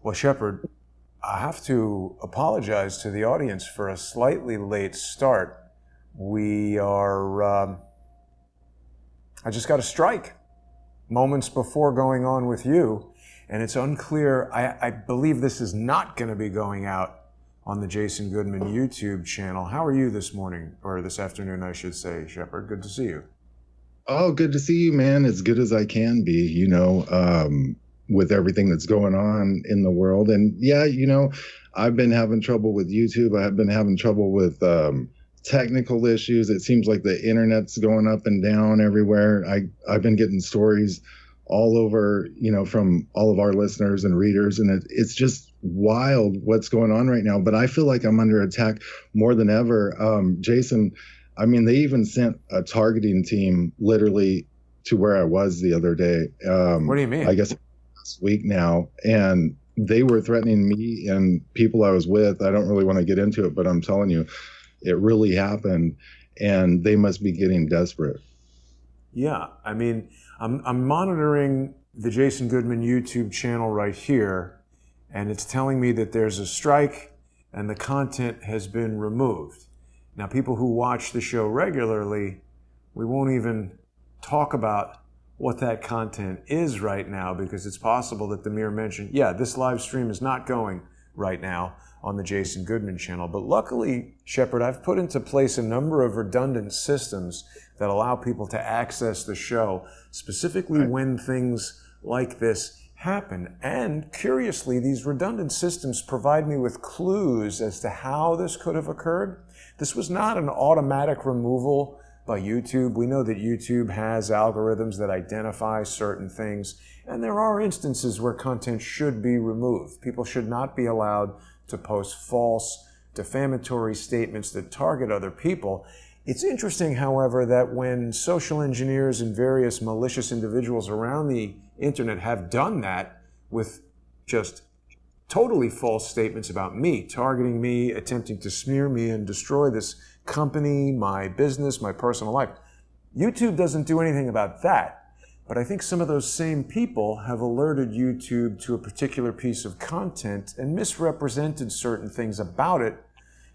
Well, Shepard, I have to apologize to the audience for a slightly late start. I just got a strike moments before going on with you, and it's unclear. I believe this is not going to be going out on the Jason Goodman YouTube channel. How are you this morning, or this afternoon, I should say, Shepard? Good to see you. Oh, good to see you, man. As good as I can be, with everything that's going on in the world. And yeah, I've been having trouble with YouTube. I've been having trouble with technical issues. It seems like the internet's going up and down everywhere. I've been getting stories all over, from all of our listeners and readers, and it's just wild what's going on right now. But I feel like I'm under attack more than ever. Jason, I mean, they even sent a targeting team literally to where I was the other day. What do you mean? I guess last week now, and they were threatening me and people I was with. I don't really want to get into it, but I'm telling you, it really happened, and they must be getting desperate. Yeah, I mean, I'm monitoring the Jason Goodman YouTube channel right here, and it's telling me that there's a strike and the content has been removed. Now, people who watch the show regularly, we won't even talk about what that content is right now, because it's possible that the mere mention, this live stream is not going right now on the Jason Goodman channel. But luckily, Shepard, I've put into place a number of redundant systems that allow people to access the show, specifically when things like this happen. And curiously, these redundant systems provide me with clues as to how this could have occurred. This was not an automatic removal by YouTube. We know that YouTube has algorithms that identify certain things, and there are instances where content should be removed. People should not be allowed to post false, defamatory statements that target other people. It's interesting, however, that when social engineers and various malicious individuals around the internet have done that with just totally false statements about me, targeting me, attempting to smear me and destroy this company, my business, my personal life, YouTube doesn't do anything about that. But I think some of those same people have alerted YouTube to a particular piece of content and misrepresented certain things about it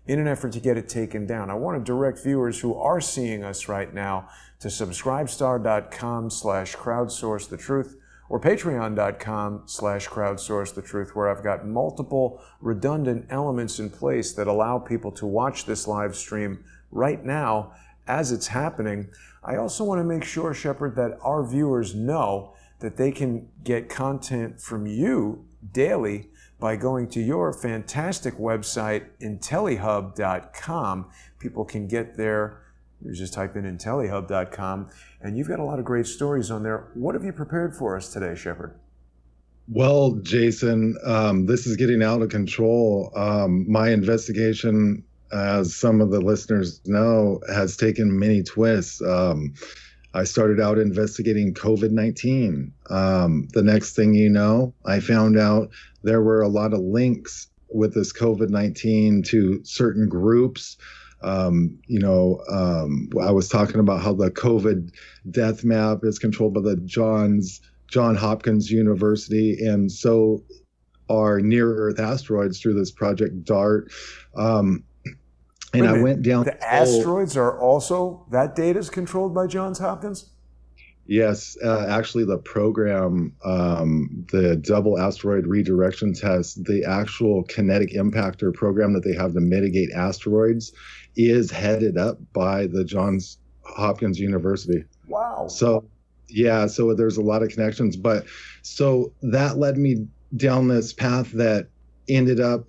in an effort to get it taken down. I want to direct viewers who are seeing us right now to subscribestar.com/crowdsourcethetruth or patreon.com/crowdsourcethetruth, where I've got multiple redundant elements in place that allow people to watch this live stream right now as it's happening. I also want to make sure, Shepard, that our viewers know that they can get content from you daily by going to your fantastic website, Intellihub.com. People can get there. You just type in Intellihub.com, and you've got a lot of great stories on there. What have you prepared for us today, Shepard? Well, Jason, this is getting out of control. My investigation, as some of the listeners know, has taken many twists. I started out investigating COVID-19. The next thing you know, I found out there were a lot of links with this COVID-19 to certain groups. I was talking about how the COVID death map is controlled by the Johns Hopkins University, and so are near-Earth asteroids through this project DART. And I went down. The asteroids are also, that data is controlled by Johns Hopkins? Yes, actually the program, the double asteroid redirection test, the actual kinetic impactor program that they have to mitigate asteroids is headed up by the Johns Hopkins University. Wow. So there's a lot of connections. But so that led me down this path that ended up,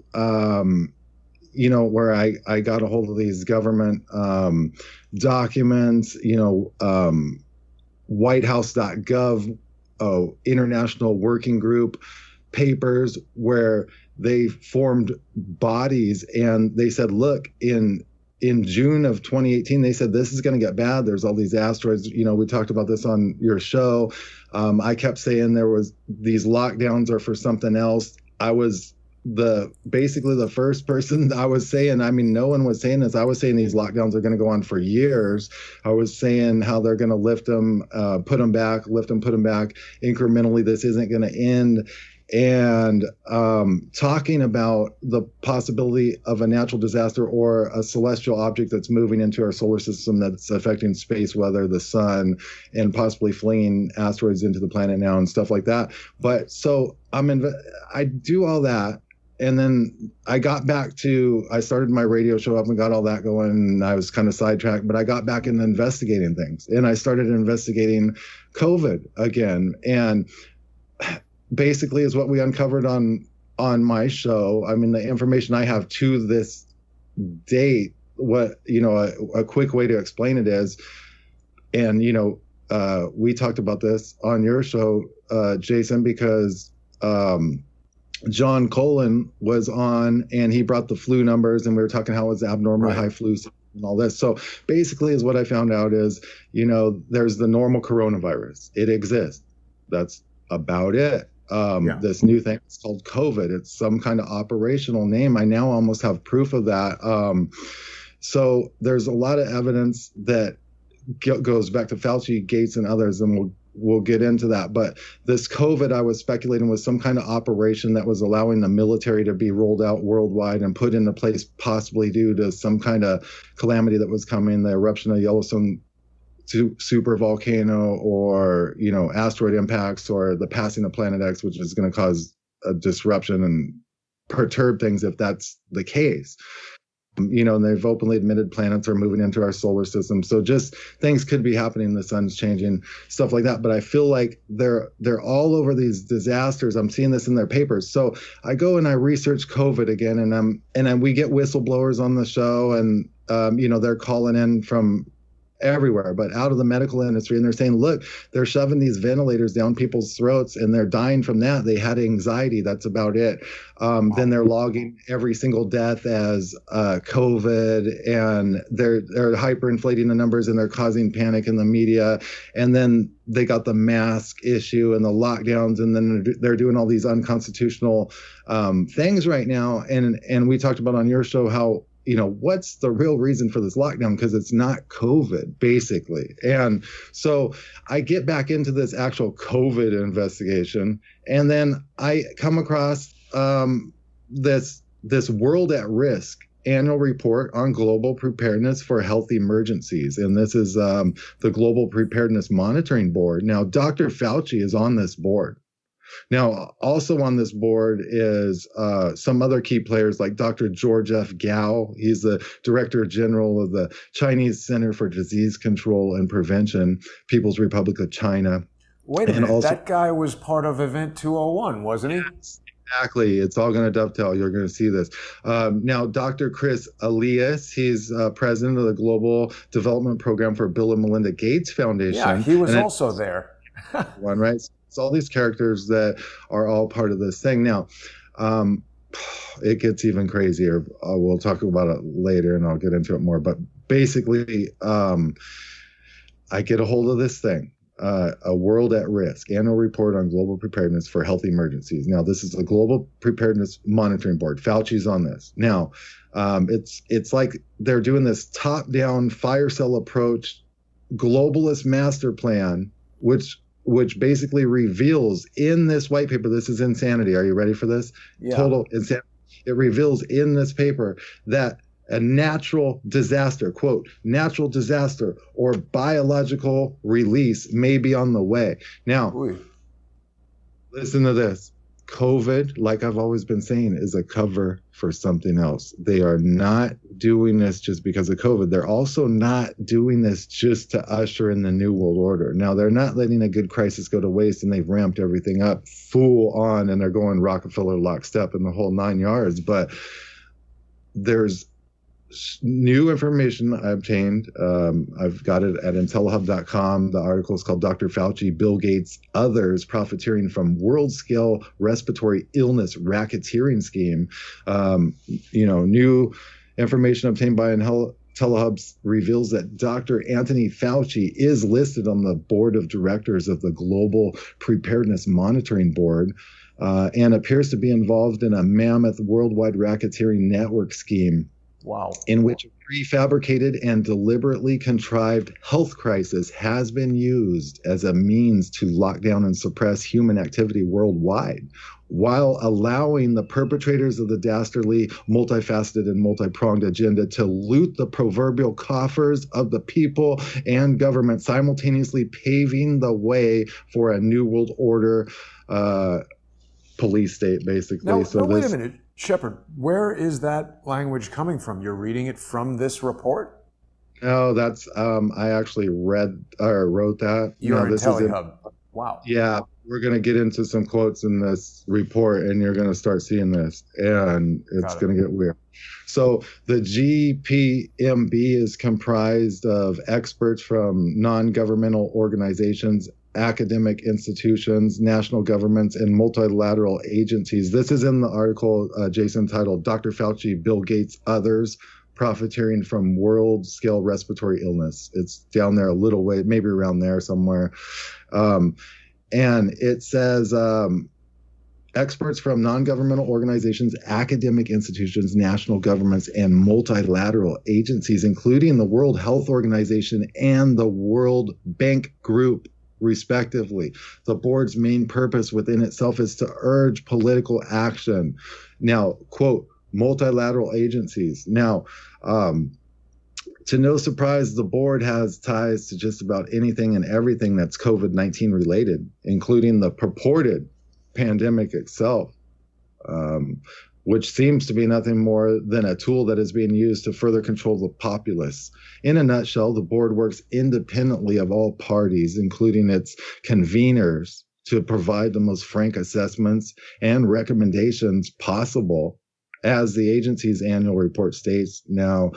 where I got a hold of these government documents, whitehouse.gov, international working group papers where they formed bodies, and they said, look, in June of 2018, they said, this is going to get bad. There's all these asteroids. We talked about this on your show. I kept saying these lockdowns are for something else. I was basically the first person I was saying, no one was saying this. I was saying these lockdowns are going to go on for years. I was saying how they're going to lift them, put them back, lift them, put them back incrementally. This isn't going to end. and talking about the possibility of a natural disaster or a celestial object that's moving into our solar system that's affecting space weather, the sun, and possibly flinging asteroids into the planet now and stuff like that. But so I do all that. And then I started my radio show up and got all that going, and I was kind of sidetracked, but I got back into investigating things, and I started investigating COVID again. And basically is what we uncovered on my show. I mean, the information I have to this date, a quick way to explain it is, and, we talked about this on your show, Jason, because, John Colin was on and he brought the flu numbers, and we were talking how it was abnormally high flu and all this. So basically is what I found out is, there's the normal coronavirus. It exists. That's about it. This new thing is called COVID. It's some kind of operational name. I now almost have proof of that. So there's a lot of evidence that goes back to Fauci, Gates, and others, and we'll get into that. But this COVID, I was speculating, was some kind of operation that was allowing the military to be rolled out worldwide and put into place, possibly due to some kind of calamity that was coming, the eruption of Yellowstone super volcano, or asteroid impacts, or the passing of Planet X, which is going to cause a disruption and perturb things if that's the case. And they've openly admitted planets are moving into our solar system. So just things could be happening. The sun's changing, stuff like that. But I feel like they're all over these disasters. I'm seeing this in their papers. So I go and I research COVID again, and we get whistleblowers on the show, and they're calling in from everywhere, but out of the medical industry, and they're saying, look, they're shoving these ventilators down people's throats and they're dying from that. They had anxiety. That's about it. Then they're logging every single death as COVID, and they're hyperinflating the numbers, and they're causing panic in the media. And then they got the mask issue and the lockdowns, and then they're doing all these unconstitutional things right now. And we talked about on your show how, what's the real reason for this lockdown? Because it's not COVID, basically. And so I get back into this actual COVID investigation, and then I come across this World at Risk annual report on global preparedness for health emergencies. And this is the Global Preparedness Monitoring Board. Now, Dr. Fauci is on this board. Now, also on this board is some other key players like Dr. George F. Gao. He's the Director General of the Chinese Center for Disease Control and Prevention, People's Republic of China. Wait a minute, that guy was part of Event 201, wasn't he? Yes, exactly. It's all going to dovetail. You're going to see this. Now, Dr. Chris Elias, he's president of the Global Development Program for Bill and Melinda Gates Foundation. Yeah, he was also there. One, right? It's all these characters that are all part of this thing. Now, it gets even crazier. We'll talk about it later, and I'll get into it more. But basically, I get a hold of this thing, a World at Risk annual report on global preparedness for health emergencies. Now, this is a Global Preparedness Monitoring Board. Fauci's on this. Now, it's like they're doing this top-down fire cell approach, globalist master plan, which basically reveals in this white paper, this is insanity. Are you ready for this? Yeah. Total insanity. It reveals in this paper that a natural disaster, quote, natural disaster or biological release may be on the way. Now, listen to this. COVID, like I've always been saying, is a cover for something else. They are not doing this just because of COVID. They're also not doing this just to usher in the New World Order. Now, they're not letting a good crisis go to waste, and they've ramped everything up full on, and they're going Rockefeller lockstep in the whole 9 yards. But there's new information I obtained. I've got it at Intellihub.com. The article is called Dr. Fauci, Bill Gates, Others Profiteering from World-Scale Respiratory Illness Racketeering Scheme. New information obtained by Intellihub reveals that Dr. Anthony Fauci is listed on the board of directors of the Global Preparedness Monitoring Board, and appears to be involved in a mammoth worldwide racketeering network scheme. Wow. In which a prefabricated and deliberately contrived health crisis has been used as a means to lock down and suppress human activity worldwide, while allowing the perpetrators of the dastardly, multifaceted, and multi-pronged agenda to loot the proverbial coffers of the people and government, simultaneously paving the way for a new world order police state, basically. Now, wait a minute, Shepard, where is that language coming from? You're reading it from this report? No, that's I actually wrote that. You're no, Intellihub. Wow. Yeah, we're going to get into some quotes in this report, and you're going to start seeing this, and it's going to get weird. So the GPMB is comprised of experts from non-governmental organizations, academic institutions, national governments, and multilateral agencies. This is in the article, Jason, titled Dr. Fauci, Bill Gates, Others, Profiteering from World-Scale Respiratory Illness. It's down there a little way, maybe around there somewhere. And it says, experts from non-governmental organizations, academic institutions, national governments, and multilateral agencies, including the World Health Organization and the World Bank Group, respectively. The board's main purpose within itself is to urge political action. Now, quote, multilateral agencies. Now, to no surprise, the board has ties to just about anything and everything that's COVID-19 related, including the purported pandemic itself, which seems to be nothing more than a tool that is being used to further control the populace. In a nutshell, the board works independently of all parties, including its conveners, to provide the most frank assessments and recommendations possible, as the agency's annual report states. Now,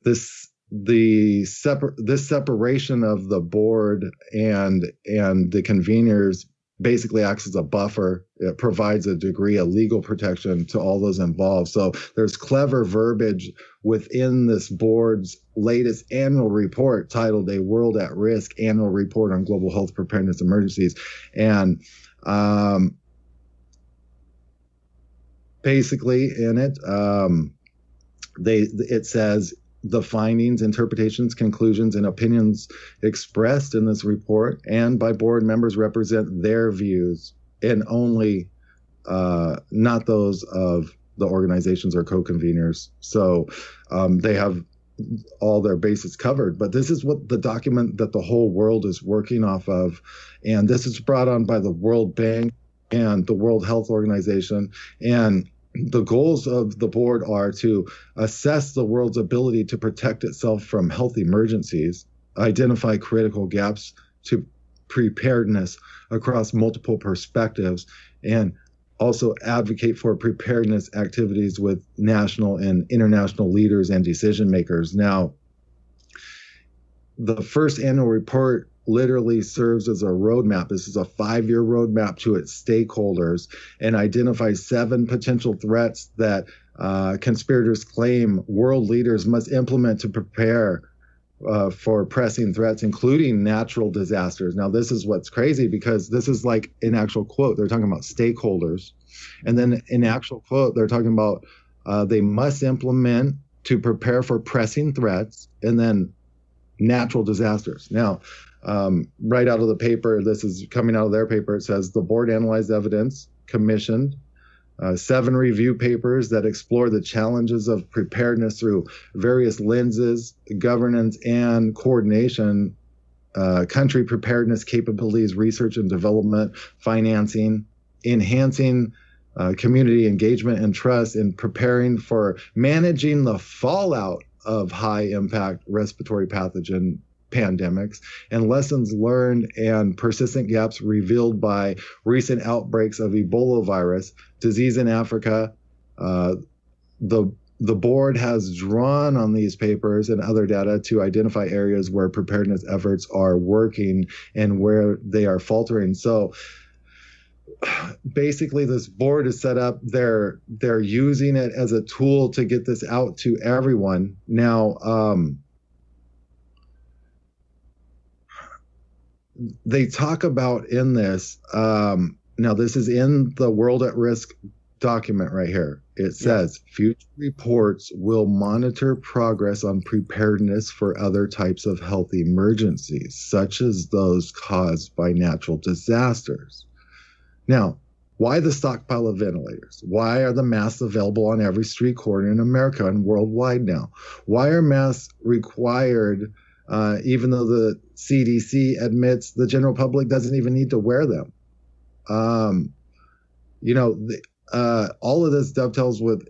this separation of the board and the conveners basically acts as a buffer. It provides a degree of legal protection to all those involved. So there's clever verbiage within this board's latest annual report titled A World at Risk Annual Report on Global Health Preparedness Emergencies. And basically in it, it says, the findings, interpretations, conclusions, and opinions expressed in this report and by board members represent their views and only not those of the organizations or co-conveners. So they have all their bases covered. But this is what the document that the whole world is working off of. And this is brought on by the World Bank and the World Health Organization. And the goals of the board are to assess the world's ability to protect itself from health emergencies, identify critical gaps to preparedness across multiple perspectives, and also advocate for preparedness activities with national and international leaders and decision makers. Now, the first annual report literally serves as a roadmap. This is a 5-year roadmap to its stakeholders and identifies 7 potential threats that conspirators claim world leaders must implement to prepare for pressing threats, including natural disasters. Now, this is what's crazy because this is like an actual quote. They're talking about stakeholders. And then in actual quote, they're talking about they must implement to prepare for pressing threats and then natural disasters. Now, right out of the paper, this is coming out of their paper, it says the board analyzed evidence, commissioned 7 review papers that explore the challenges of preparedness through various lenses, governance and coordination, country preparedness capabilities, research and development, financing, enhancing community engagement and trust, in preparing for managing the fallout of high impact respiratory pathogen pandemics, and lessons learned and persistent gaps revealed by recent outbreaks of Ebola virus, disease in Africa. The board has drawn on these papers and other data to identify areas where preparedness efforts are working and where they are faltering. So basically, this board is set up. They're using it as a tool to get this out to everyone. Now, they talk about in this, now this is in the world at risk document right here. It says future reports will monitor progress on preparedness for other types of health emergencies, such as those caused by natural disasters. Now, why the stockpile of ventilators? Why are the masks available on every street corner in America and worldwide now? Why are masks required, even though the CDC admits the general public doesn't even need to wear them? All of this dovetails with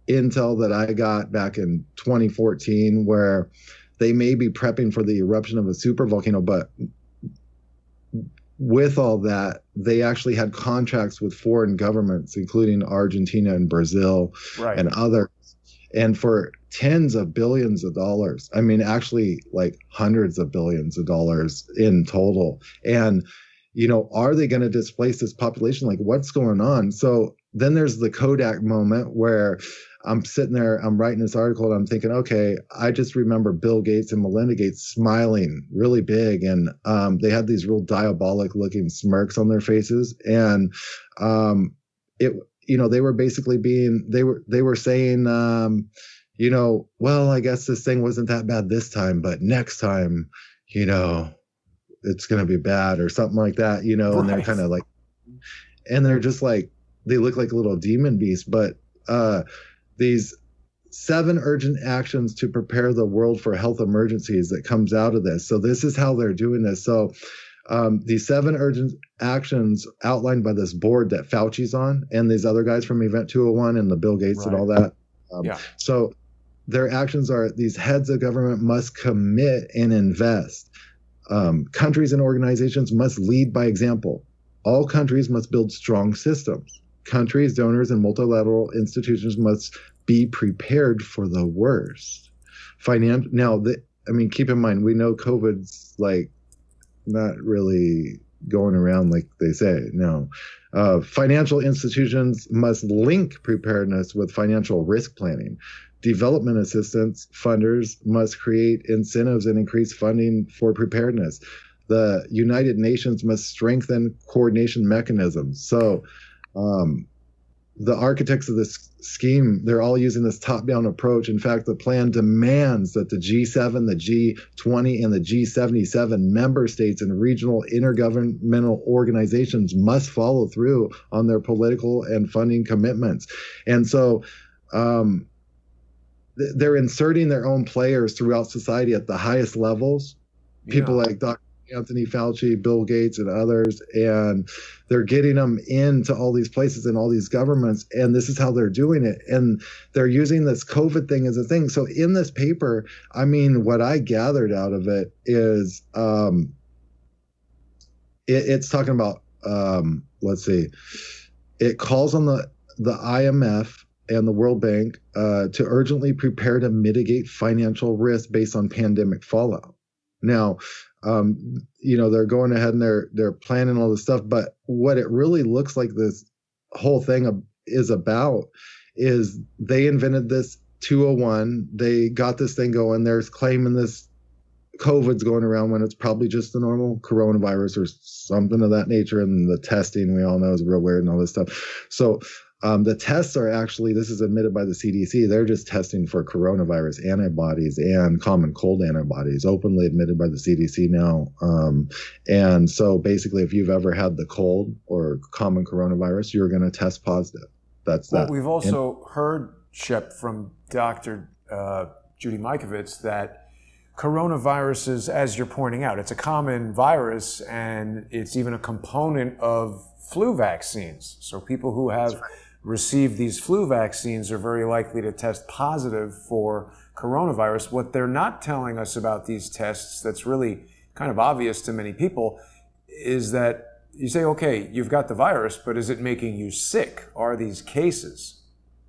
intel that I got back in 2014, where they may be prepping for the eruption of a supervolcano, but with all that, they actually had contracts with foreign governments, including Argentina and Brazil and others, and for tens of billions of dollars. I mean, actually like hundreds of billions of dollars in total. And, are they going to displace this population? Like, what's going on? So then there's the Kodak moment where I'm sitting there, I'm writing this article, and I'm thinking, okay, I just remember Bill Gates and Melinda Gates smiling really big, and they had these real diabolic looking smirks on their faces, and they were basically they were saying, well, I guess this thing wasn't that bad this time, but next time, it's going to be bad or something like that, and they're kind of like, and they're just like, they look like little demon beasts, but these 7 urgent actions to prepare the world for health emergencies that comes out of this. So this is how they're doing this. So these 7 urgent actions outlined by this board that Fauci's on, and these other guys from Event 201 and the Bill Gates and all that. So their actions are: these heads of government must commit and invest. Countries and organizations must lead by example. All countries must build strong systems. Countries, donors, and multilateral institutions must be prepared for the worst. Keep in mind, we know COVID's like not really going around like they say. No. Financial institutions must link preparedness with financial risk planning. Development assistance funders must create incentives and increase funding for preparedness. The United Nations must strengthen coordination mechanisms. So the architects of this scheme, they're all using this top-down approach. In fact, the plan demands that the G7, the G20, and the G77 member states and regional intergovernmental organizations must follow through on their political and funding commitments. And so they're inserting their own players throughout society at the highest levels, people like Dr. Anthony Fauci, Bill Gates, and others, and they're getting them into all these places and all these governments, and this is how they're doing it. And they're using this COVID thing as a thing. So in this paper, what I gathered out of it is it's talking about, it calls on the IMF and the World Bank to urgently prepare to mitigate financial risk based on pandemic fallout. Now, they're going ahead and they're planning all this stuff, but what it really looks like this whole thing is about is they invented this 201. They got this thing going. They're claiming this COVID's going around when it's probably just a normal coronavirus or something of that nature. And the testing, we all know, is real weird and all this stuff. So the tests are actually, this is admitted by the CDC, they're just testing for coronavirus antibodies and common cold antibodies, openly admitted by the CDC now. And so basically, if you've ever had the cold or common coronavirus, you're going to test positive. That's that. We've also heard, Shep, from Dr. Judy Mikovits, that coronaviruses, as you're pointing out, it's a common virus and it's even a component of flu vaccines. So people who have received these flu vaccines are very likely to test positive for coronavirus. What they're not telling us about these tests that's really kind of obvious to many people is that you say, okay, you've got the virus, but is it making you sick? Are these cases?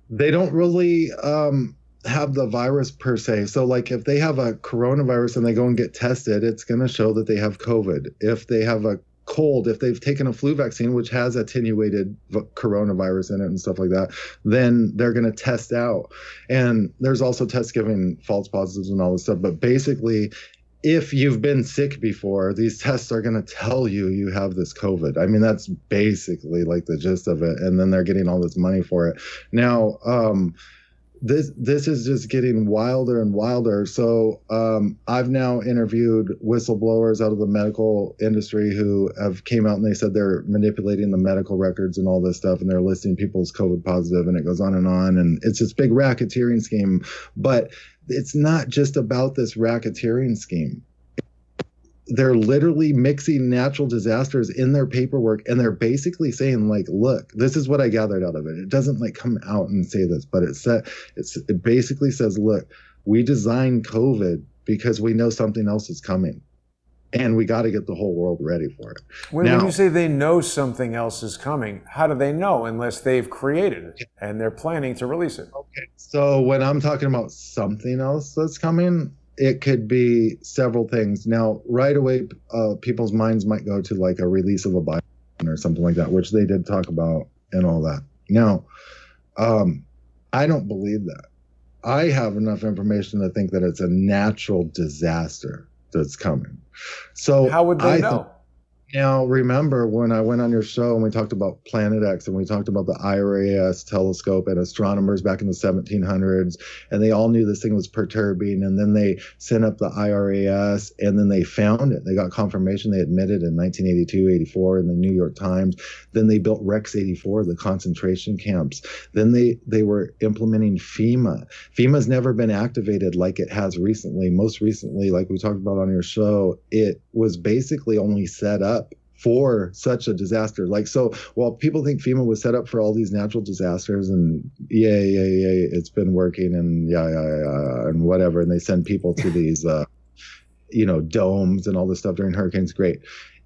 They don't really have the virus per se. So like if they have a coronavirus and they go and get tested, it's going to show that they have COVID. If they have a cold, if they've taken a flu vaccine, which has attenuated coronavirus in it and stuff like that, then they're going to test out. And there's also tests giving false positives and all this stuff. But basically, if you've been sick before, these tests are going to tell you you have this COVID. I mean, that's basically like the gist of it. And then they're getting all this money for it. Now, this is just getting wilder and wilder. So I've now interviewed whistleblowers out of the medical industry who have came out and they said they're manipulating the medical records and all this stuff, and they're listing people as COVID positive, and it goes on, and it's this big racketeering scheme. But it's not just about this racketeering scheme. They're literally mixing natural disasters in their paperwork, and they're basically saying, like, look, this is what I gathered out of it. It doesn't like come out and say this, but it basically says, look, we designed COVID because we know something else is coming, and we got to get the whole world ready for it. When you say they know something else is coming, how do they know unless they've created it and they're planning to release it? Okay, so when I'm talking about something else that's coming, it could be several things. Now, right away, people's minds might go to like a release of a Biden or something like that, which they did talk about and all that. Now, I don't believe that. I have enough information to think that it's a natural disaster that's coming. So how would they know? Now, remember when I went on your show and we talked about Planet X and we talked about the IRAS telescope and astronomers back in the 1700s, and they all knew this thing was perturbing, and then they sent up the IRAS and then they found it. They got confirmation. They admitted in 1982, 84 in the New York Times. Then they built Rex 84, the concentration camps. Then they were implementing FEMA. FEMA's never been activated like it has recently. Most recently, like we talked about on your show, it was basically only set up for such a disaster. Like, so while people think FEMA was set up for all these natural disasters and it's been working and and whatever, and they send people to these domes and all this stuff during hurricanes, great.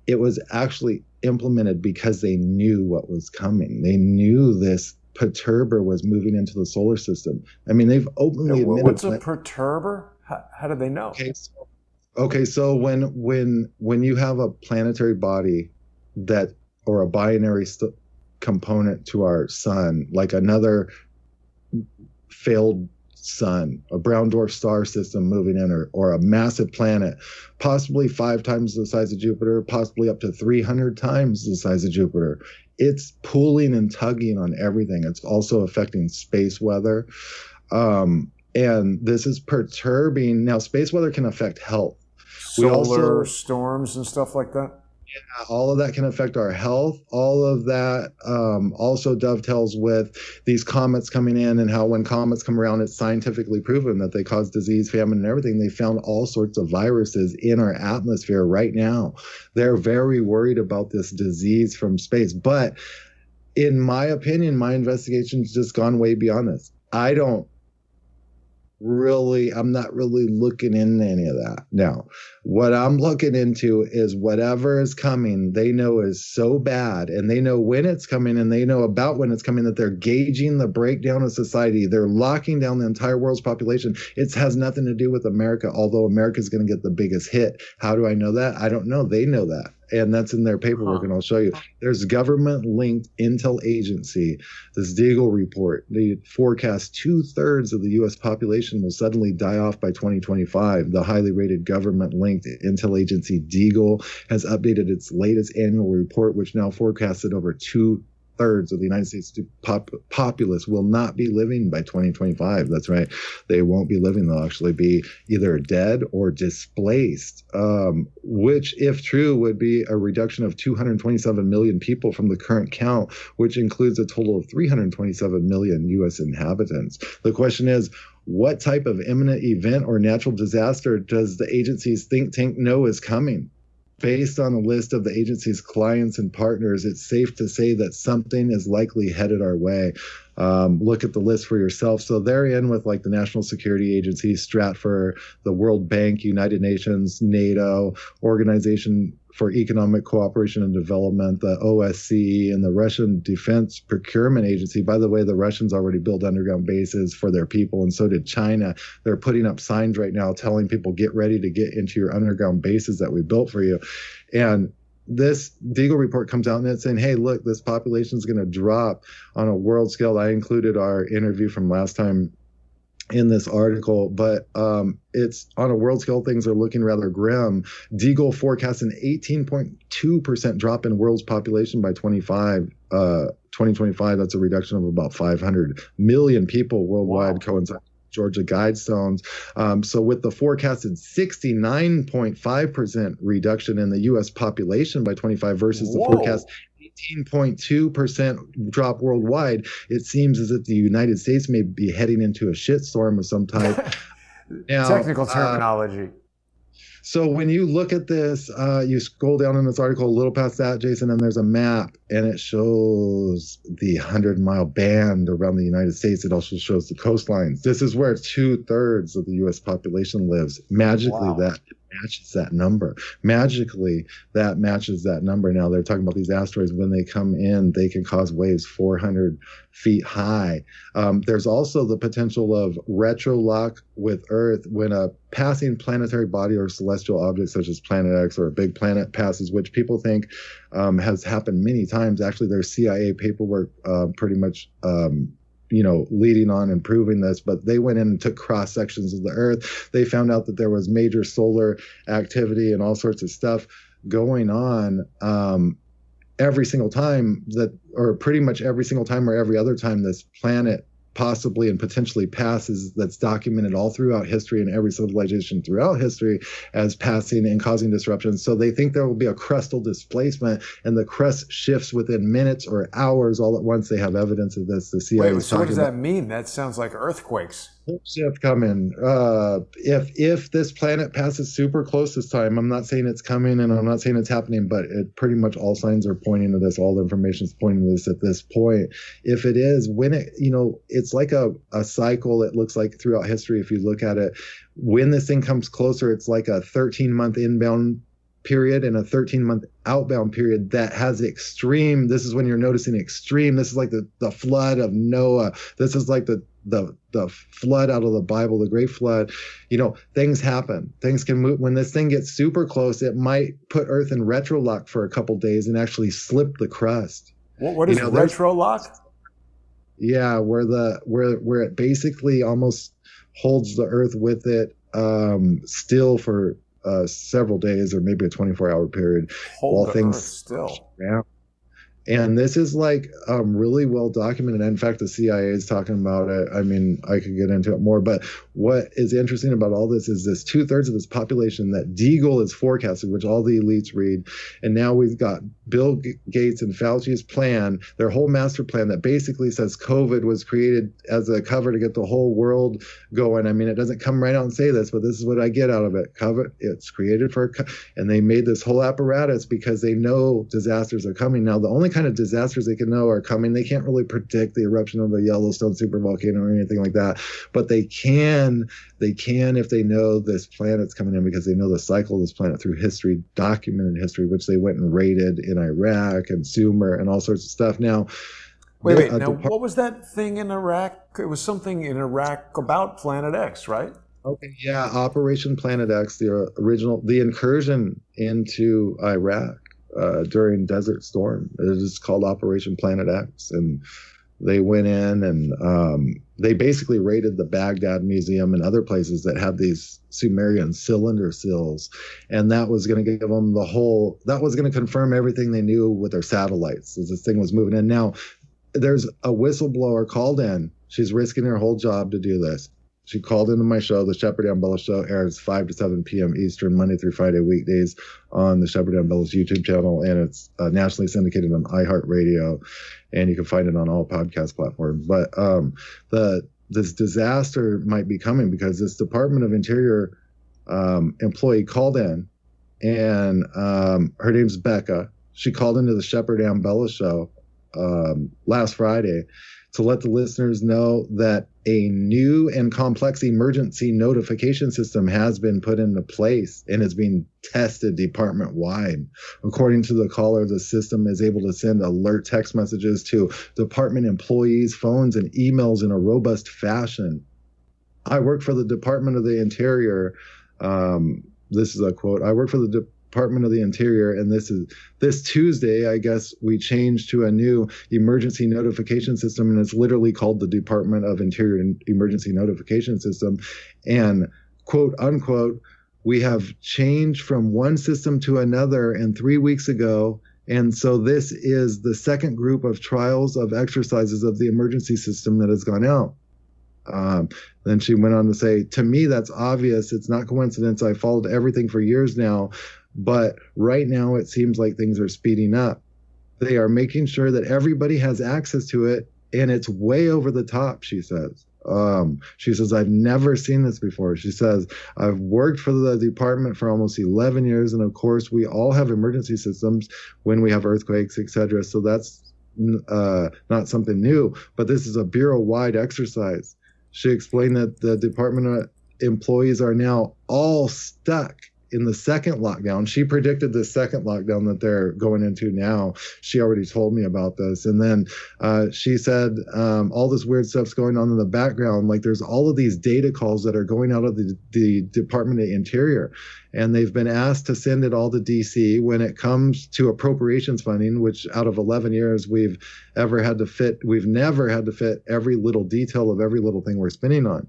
It was actually implemented because they knew what was coming. They knew this perturber was moving into the solar system. I mean, they've openly admitted. What's a perturber? How do they know? Okay, so when you have a planetary body or a binary component to our sun, like another failed sun, a brown dwarf star system moving in, or a massive planet, possibly 5 times the size of Jupiter, possibly up to 300 times the size of Jupiter, it's pulling and tugging on everything. It's also affecting space weather. And this is perturbing. Now, space weather can affect health. Solar storms and stuff like that? Yeah, all of that can affect our health. All of that also dovetails with these comets coming in, and how when comets come around, it's scientifically proven that they cause disease, famine, and everything. They found all sorts of viruses in our atmosphere right now. They're very worried about this disease from space. But in my opinion, my investigation's just gone way beyond this. I'm not really looking into any of that. Now, what I'm looking into is whatever is coming, they know is so bad, and they know when it's coming, and they know about when it's coming, that they're gauging the breakdown of society. They're locking down the entire world's population. It has nothing to do with America, although America is going to get the biggest hit. How do I know that? I don't know. They know that. And that's in their paperwork, and I'll show you. There's government-linked intel agency, this Deagle report. They forecast 2/3 of the U.S. population will suddenly die off by 2025. The highly rated government-linked intel agency Deagle has updated its latest annual report, which now forecasts that over 2/3 of the United States populace will not be living by 2025. That's right. They won't be living. They'll actually be either dead or displaced, which, if true, would be a reduction of 227 million people from the current count, which includes a total of 327 million U.S. inhabitants. The question is, what type of imminent event or natural disaster does the agency's think tank know is coming? Based on a list of the agency's clients and partners, it's safe to say that something is likely headed our way. Look at the list for yourself. So they're in with like the National Security Agency, Stratfor, the World Bank, United Nations, NATO, Organization for Economic Cooperation and Development, the OSCE, and the Russian Defense Procurement Agency. By the way, the Russians already built underground bases for their people, and so did China. They're putting up signs right now telling people, get ready to get into your underground bases that we built for you. And this Deagle report comes out and it's saying, hey, look, this population is going to drop on a world scale. I included our interview from last time in this article, but it's on a world scale, things are looking rather grim. Deagle forecasts an 18.2% drop in world's population by 2025. That's a reduction of about 500 million people worldwide. Wow. Coincides with Georgia Guidestones. So with the forecasted 69.5% reduction in the U.S. population by 25 versus the forecast 18.2% drop worldwide, it seems as if the United States may be heading into a shitstorm of some type. Now, technical terminology. So when you look at this, you scroll down in this article a little past that, Jason, and there's a map, and it shows the 100-mile band around the United States. It also shows the coastlines. This is where 2/3 of the U.S. population lives. Magically, that matches that number. Magically, that matches that number. Now, they're talking about these asteroids. When they come in, they can cause waves 400 feet high. There's also the potential of retrolock with Earth when a passing planetary body or celestial object such as Planet X or a big planet passes, which people think has happened many times. Actually, there's CIA paperwork pretty much leading on and proving this, but they went in and took cross sections of the Earth. They found out that there was major solar activity and all sorts of stuff going on every single time or pretty much every single time or every other time this planet possibly and potentially passes, that's documented all throughout history and every civilization throughout history as passing and causing disruptions. So they think there will be a crustal displacement, and the crust shifts within minutes or hours all at once. They have evidence of this. The CIA was so talking what does that mean? That sounds like earthquakes. Shift coming. If this planet passes super close this time, I'm not saying it's coming and I'm not saying it's happening, but it pretty much all signs are pointing to this. All the information is pointing to this at this point. If it is, when it's like a cycle. It looks like throughout history, if you look at it, when this thing comes closer, it's like a 13-month inbound period and a 13-month outbound period that has extreme. This is when you're noticing extreme. This is like the flood of Noah. This is like the flood out of the Bible, the great flood. Things happen. Things can move. When this thing gets super close, it might put Earth in retrolock for a couple days and actually slip the crust. What is retrolock? Yeah, where it basically almost holds the Earth with it still for several days or maybe a 24-hour period while things still. Yeah. And this is really well documented. In fact, the CIA is talking about it. I mean, I could get into it more, but what is interesting about all this is this 2/3 of this population that Deagle is forecasting, which all the elites read. And now we've got Bill Gates and Fauci's plan, their whole master plan that basically says COVID was created as a cover to get the whole world going. I mean, it doesn't come right out and say this, but this is what I get out of it. It's created and they made this whole apparatus because they know disasters are coming. Now, the only kind of disasters they can know are coming. They can't really predict the eruption of a Yellowstone supervolcano or anything like that, but they can if they know this planet's coming in, because they know the cycle of this planet through history, documented history, which they went and raided in Iraq and Sumer and all sorts of stuff. Now, wait. Now, what was that thing in Iraq? It was something in Iraq about Planet X, right? Okay, yeah, Operation Planet X, the incursion into Iraq during Desert Storm. It is called Operation Planet X, and they went in and they basically raided the Baghdad Museum and other places that had these Sumerian cylinder sills, and that was going to give them that was going to confirm everything they knew with their satellites as this thing was moving in. Now, there's a whistleblower called in. She's risking her whole job to do this. She called into my show. The Shepard Ambellas Show airs 5 to 7 p.m. Eastern, Monday through Friday weekdays on the Shepard Ambellas YouTube channel, and it's nationally syndicated on iHeartRadio, and you can find it on all podcast platforms. But this disaster might be coming because this Department of Interior employee called in, and her name's Becca. She called into the Shepard Ambellas Show last Friday to let the listeners know that a new and complex emergency notification system has been put into place and is being tested department-wide. According to the caller, the system is able to send alert text messages to department employees' phones and emails in a robust fashion. I work for the Department of the Interior. This is a quote. I work for the Department of the Interior, and this Tuesday, I guess we changed to a new emergency notification system, and it's literally called the Department of Interior Emergency Notification System. And quote unquote, we have changed from one system to another, and 3 weeks ago. And so this is the second group of trials of exercises of the emergency system that has gone out. Then she went on to say, to me, that's obvious. It's not coincidence. I followed everything for years now, but right now it seems like things are speeding up. They are making sure that everybody has access to it, and it's way over the top, she says. She says, I've never seen this before. She says, I've worked for the department for almost 11 years. And of course, we all have emergency systems when we have earthquakes, etc. So that's not something new, but this is a bureau-wide exercise. She explained that the department employees are now all stuck in the second lockdown. She predicted the second lockdown that they're going into now. She already told me about this. And then she said all this weird stuff's going on in the background. Like there's all of these data calls that are going out of the Department of Interior. And they've been asked to send it all to DC when it comes to appropriations funding, which out of 11 years we've never had to fit every little detail of every little thing we're spending on.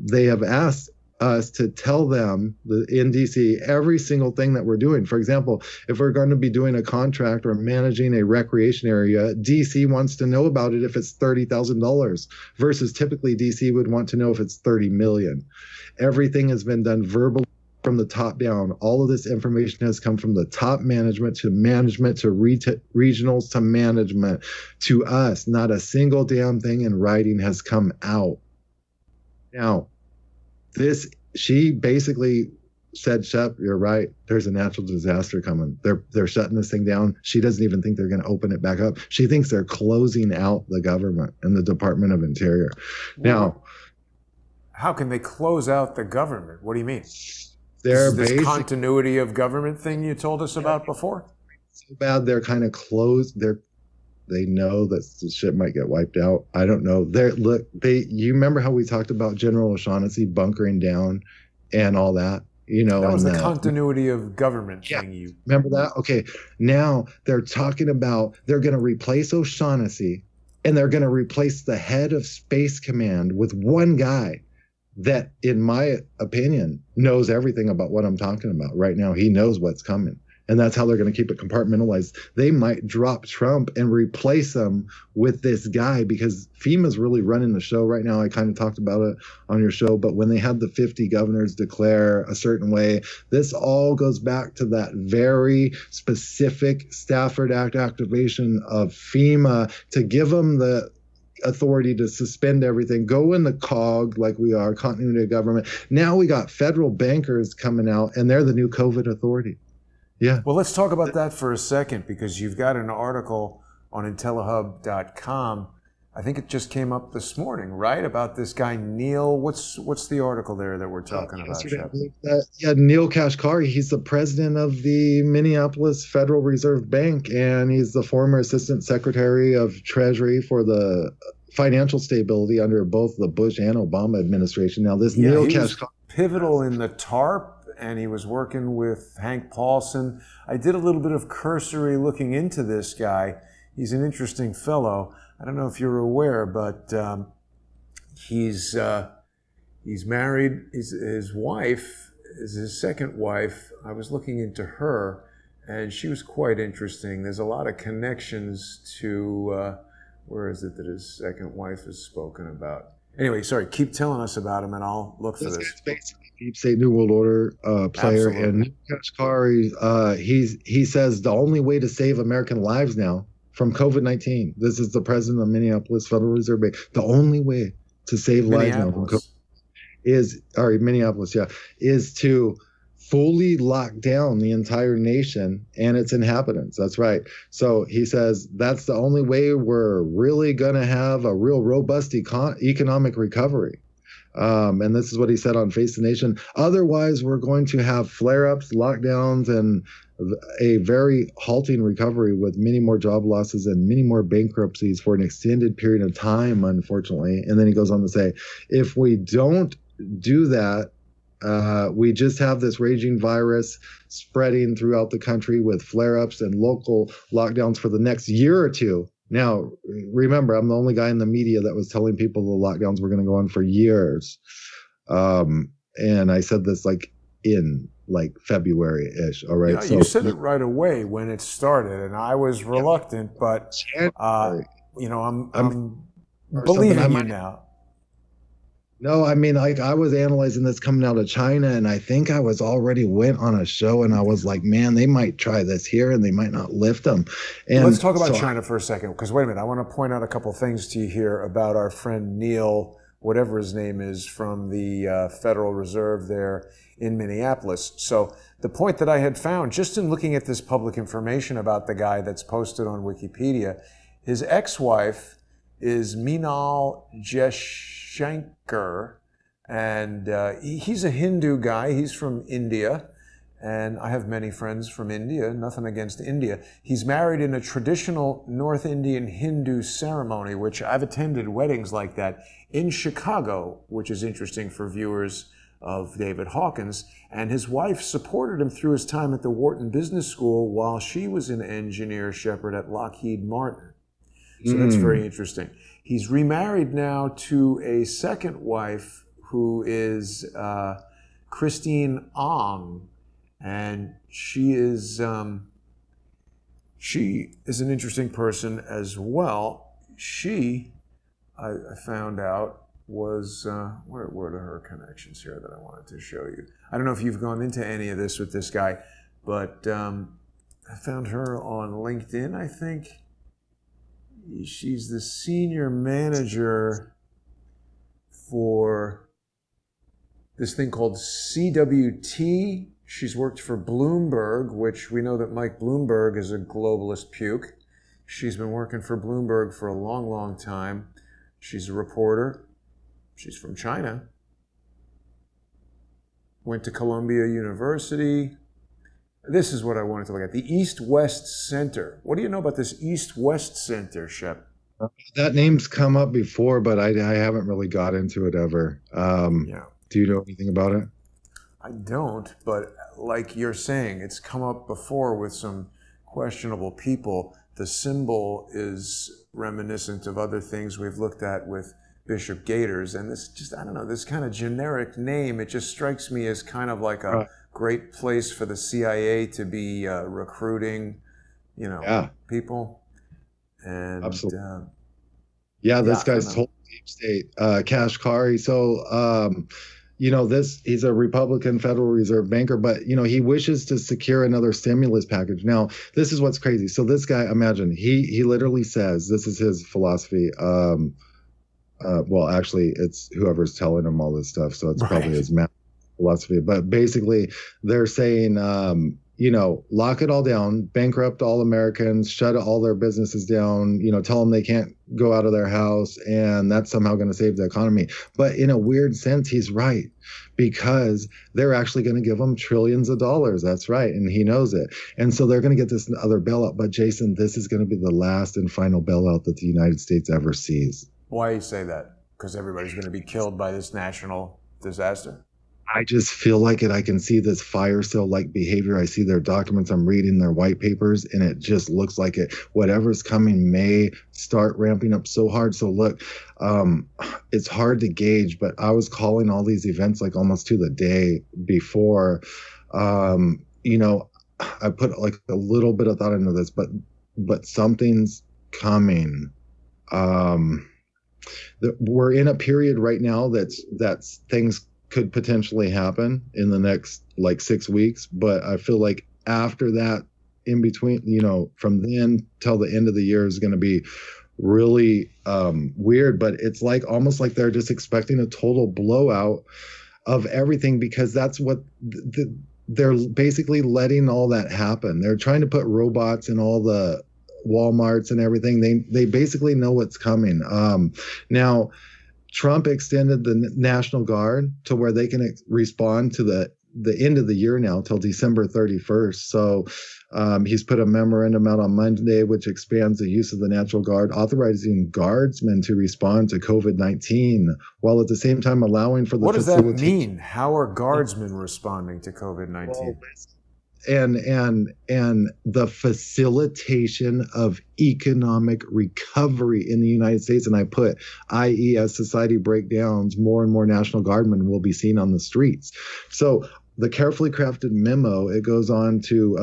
They have asked us to tell them in DC every single thing that we're doing. For example, if we're going to be doing a contract or managing a recreation area, DC wants to know about it if it's $30,000 versus typically DC would want to know if it's 30 million. Everything has been done verbally from the top down. All of this information has come from the top management to regionals to management to us. Not a single damn thing in writing has come out. Now, she basically said, Shep, you're right. There's a natural disaster coming. They're shutting this thing down. She doesn't even think they're going to open it back up. She thinks they're closing out the government and the Department of Interior. Now, how can they close out the government? What do you mean? This continuity of government thing you told us about before? So bad they're kind of closed. They know that the shit might get wiped out. I don't know. You remember how we talked about General O'Shaughnessy bunkering down and all that? You know, that was the continuity of government thing. You remember that? Okay. Now they're talking about they're going to replace O'Shaughnessy and they're going to replace the head of Space Command with one guy that, in my opinion, knows everything about what I'm talking about right now. He knows what's coming. And that's how they're going to keep it compartmentalized. They might drop Trump and replace him with this guy because FEMA's really running the show right now. I kind of talked about it on your show, but when they had the 50 governors declare a certain way, this all goes back to that very specific Stafford Act activation of FEMA to give them the authority to suspend everything, go in the COG like we are, continuity of government. Now we got federal bankers coming out and they're the new COVID authority. Yeah. Well, let's talk about that for a second because you've got an article on Intellihub.com. I think it just came up this morning, right? About this guy, Neil. What's the article there that we're talking about? Neil Kashkari. He's the president of the Minneapolis Federal Reserve Bank, and he's the former assistant secretary of Treasury for the financial stability under both the Bush and Obama administration. Now, this Neil Kashkari, pivotal in the TARP. And he was working with Hank Paulson. I did a little bit of cursory looking into this guy. He's an interesting fellow. I don't know if you're aware, but he's married. His wife is his second wife. I was looking into her, and she was quite interesting. There's a lot of connections to where is it that his second wife is spoken about? Anyway, sorry, keep telling us about him, and I'll look for this. Deep State New World Order player. Absolutely. And Kashkari, he says the only way to save American lives now from COVID-19, this is the president of Minneapolis Federal Reserve Bank, the only way to save lives now from COVID is to fully lock down the entire nation and its inhabitants. That's right. So he says that's the only way we're really going to have a real robust economic recovery. And this is what he said on Face the Nation. Otherwise, we're going to have flare-ups, lockdowns, and a very halting recovery with many more job losses and many more bankruptcies for an extended period of time, unfortunately. And then he goes on to say, if we don't do that, We just have this raging virus spreading throughout the country with flare-ups and local lockdowns for the next year or two. Now, remember, I'm the only guy in the media that was telling people the lockdowns were going to go on for years. And I said this in February-ish. All right. Yeah, so you said it right away when it started, and I was reluctant, but I'm believing you now. No, I mean, I was analyzing this coming out of China, and I think I was already went on a show, and I was like, man, they might try this here, and they might not lift them. And let's talk about China for a second, because wait a minute, I want to point out a couple things to you here about our friend Neil, whatever his name is, from the Federal Reserve there in Minneapolis. So the point that I had found, just in looking at this public information about the guy that's posted on Wikipedia, his ex-wife is Meenal Jaishankar, and he's a Hindu guy. He's from India, and I have many friends from India, nothing against India. He's married in a traditional North Indian Hindu ceremony, which I've attended weddings like that in Chicago, which is interesting for viewers of David Hawkins. And his wife supported him through his time at the Wharton Business School while she was an engineer Shepard at Lockheed Martin. So that's very interesting. He's remarried now to a second wife who is Christine Ong, and she is an interesting person as well. She, I found out, was where are her connections here that I wanted to show you? I don't know if you've gone into any of this with this guy, but I found her on LinkedIn, I think. She's the senior manager for this thing called CWT. She's worked for Bloomberg, which we know that Mike Bloomberg is a globalist puke. She's been working for Bloomberg for a long, long time. She's a reporter. She's from China. Went to Columbia University. This is what I wanted to look at. The East-West Center. What do you know about this East-West Center, Shep? That name's come up before, but I haven't really got into it ever. Yeah. Do you know anything about it? I don't, but like you're saying, it's come up before with some questionable people. The symbol is reminiscent of other things we've looked at with Bishop Gators, and this just, I don't know, this kind of generic name, it just strikes me as kind of like a great place for the CIA to be recruiting, people. And absolutely. This guy's total deep state. Kashkari. So, he's a Republican Federal Reserve banker, but, he wishes to secure another stimulus package. Now, this is what's crazy. So this guy, imagine, he literally says, this is his philosophy. Well, actually, it's whoever's telling him all this stuff. So it's probably his philosophy. But basically, they're saying, lock it all down, bankrupt all Americans, shut all their businesses down, tell them they can't go out of their house, and that's somehow going to save the economy. But in a weird sense, he's right, because they're actually going to give them trillions of dollars. That's right. And he knows it. And so they're going to get this other bailout. But Jason, this is going to be the last and final bailout that the United States ever sees. Why do you say that? Because everybody's going to be killed by this national disaster? I just feel like it. I can see this fire sale-like behavior. I see their documents. I'm reading their white papers, and it just looks like it. Whatever's coming may start ramping up so hard. So look, it's hard to gauge, but I was calling all these events like almost to the day before. I put like a little bit of thought into this, but something's coming. We're in a period right now that's things could potentially happen in the next 6 weeks, but I feel like after that, in between, from then till the end of the year is going to be really weird. But it's almost like they're just expecting a total blowout of everything, because that's what they're basically letting all that happen. They're trying to put robots in all the Walmarts and everything. They basically know what's coming. Now, Trump extended the National Guard to where they can respond to the the end of the year now till December 31st. So he's put a memorandum out on Monday, which expands the use of the National Guard, authorizing guardsmen to respond to COVID-19, while at the same time allowing for the What does that mean? How are guardsmen responding to COVID-19? Well, and the facilitation of economic recovery in the United States. And I put, i.e., as society breakdowns, more and more National Guardmen will be seen on the streets. So the carefully crafted memo, it goes on to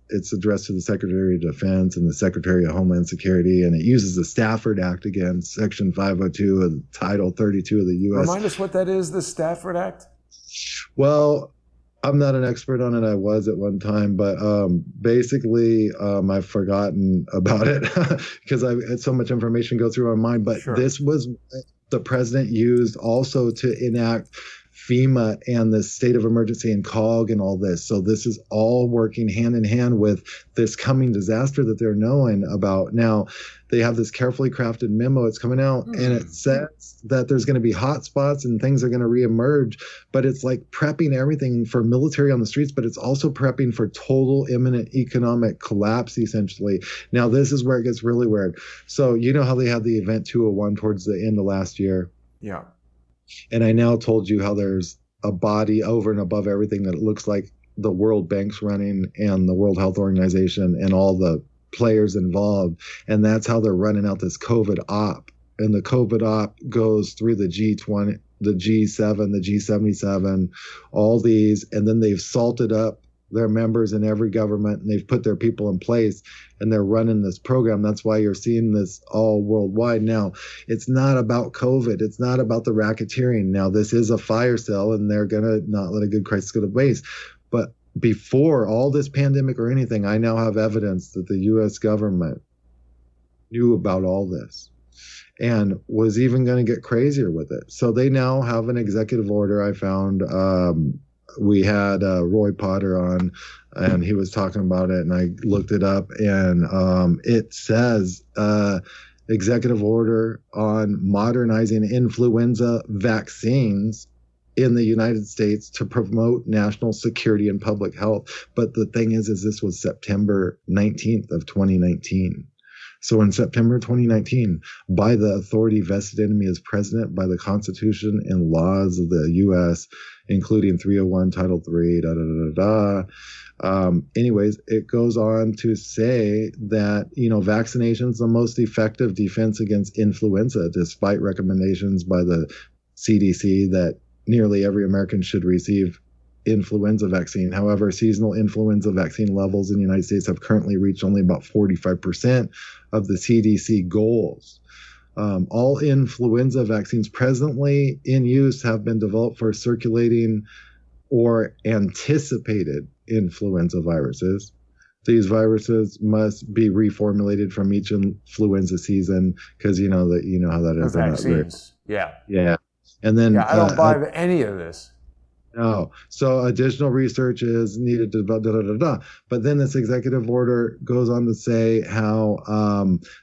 it's addressed to the Secretary of Defense and the Secretary of Homeland Security, and it uses the Stafford Act again, Section 502 of Title 32 of the U.S. Remind us what that is, the Stafford Act? Well, I'm not an expert on it. I was at one time, but basically I've forgotten about it because I had so much information go through my mind. But This was the president used also to enact FEMA and the state of emergency and COG and all this. So this is all working hand in hand with this coming disaster that they're knowing about. Now, they have this carefully crafted memo. It's coming out and it says that there's going to be hot spots and things are going to reemerge, but it's like prepping everything for military on the streets, but it's also prepping for total imminent economic collapse, essentially. Now, this is where it gets really weird. So you know how they had the Event 201 towards the end of last year? Yeah. And I now told you how there's a body over and above everything that it looks like the World Bank's running and the World Health Organization and all the players involved. And that's how they're running out this COVID op. And the COVID op goes through the G20, the G7, the G77, all these. And then they've salted up their members in every government and they've put their people in place and they're running this program. That's why you're seeing this all worldwide. Now, it's not about COVID. It's not about the racketeering. Now, this is a fire sale and they're going to not let a good crisis go to waste. But before all this pandemic or anything, I now have evidence that the U.S. government knew about all this and was even going to get crazier with it. So they now have an executive order. I found we had Roy Potter on and he was talking about it and I looked it up and it says executive order on modernizing influenza vaccines in the United States to promote national security and public health. But the thing is this was September 19th of 2019. So in September 2019, by the authority vested in me as president by the Constitution and laws of the U.S., including 301, Title 3, anyways, it goes on to say that, vaccination is the most effective defense against influenza, despite recommendations by the CDC that nearly every American should receive influenza vaccine. However, seasonal influenza vaccine levels in the United States have currently reached only about 45% of the CDC goals. All influenza vaccines presently in use have been developed for circulating or anticipated influenza viruses. These viruses must be reformulated from each influenza season because you know how that is. Vaccines. Yeah. Yeah. And then I don't buy any of this. No. So additional research is needed to But then this executive order goes on to say how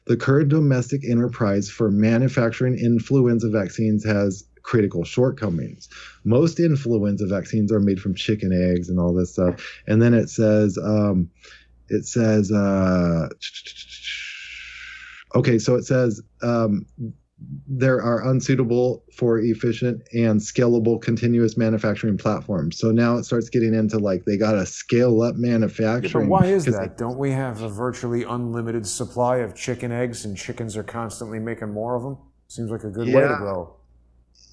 the current domestic enterprise for manufacturing influenza vaccines has critical shortcomings. Most influenza vaccines are made from chicken eggs and all this stuff. And then it says there are unsuitable for efficient and scalable continuous manufacturing platforms. So now it starts getting into like they got to scale up manufacturing. Yeah, but why is that? Don't we have a virtually unlimited supply of chicken eggs and chickens are constantly making more of them? Seems like a good way to grow.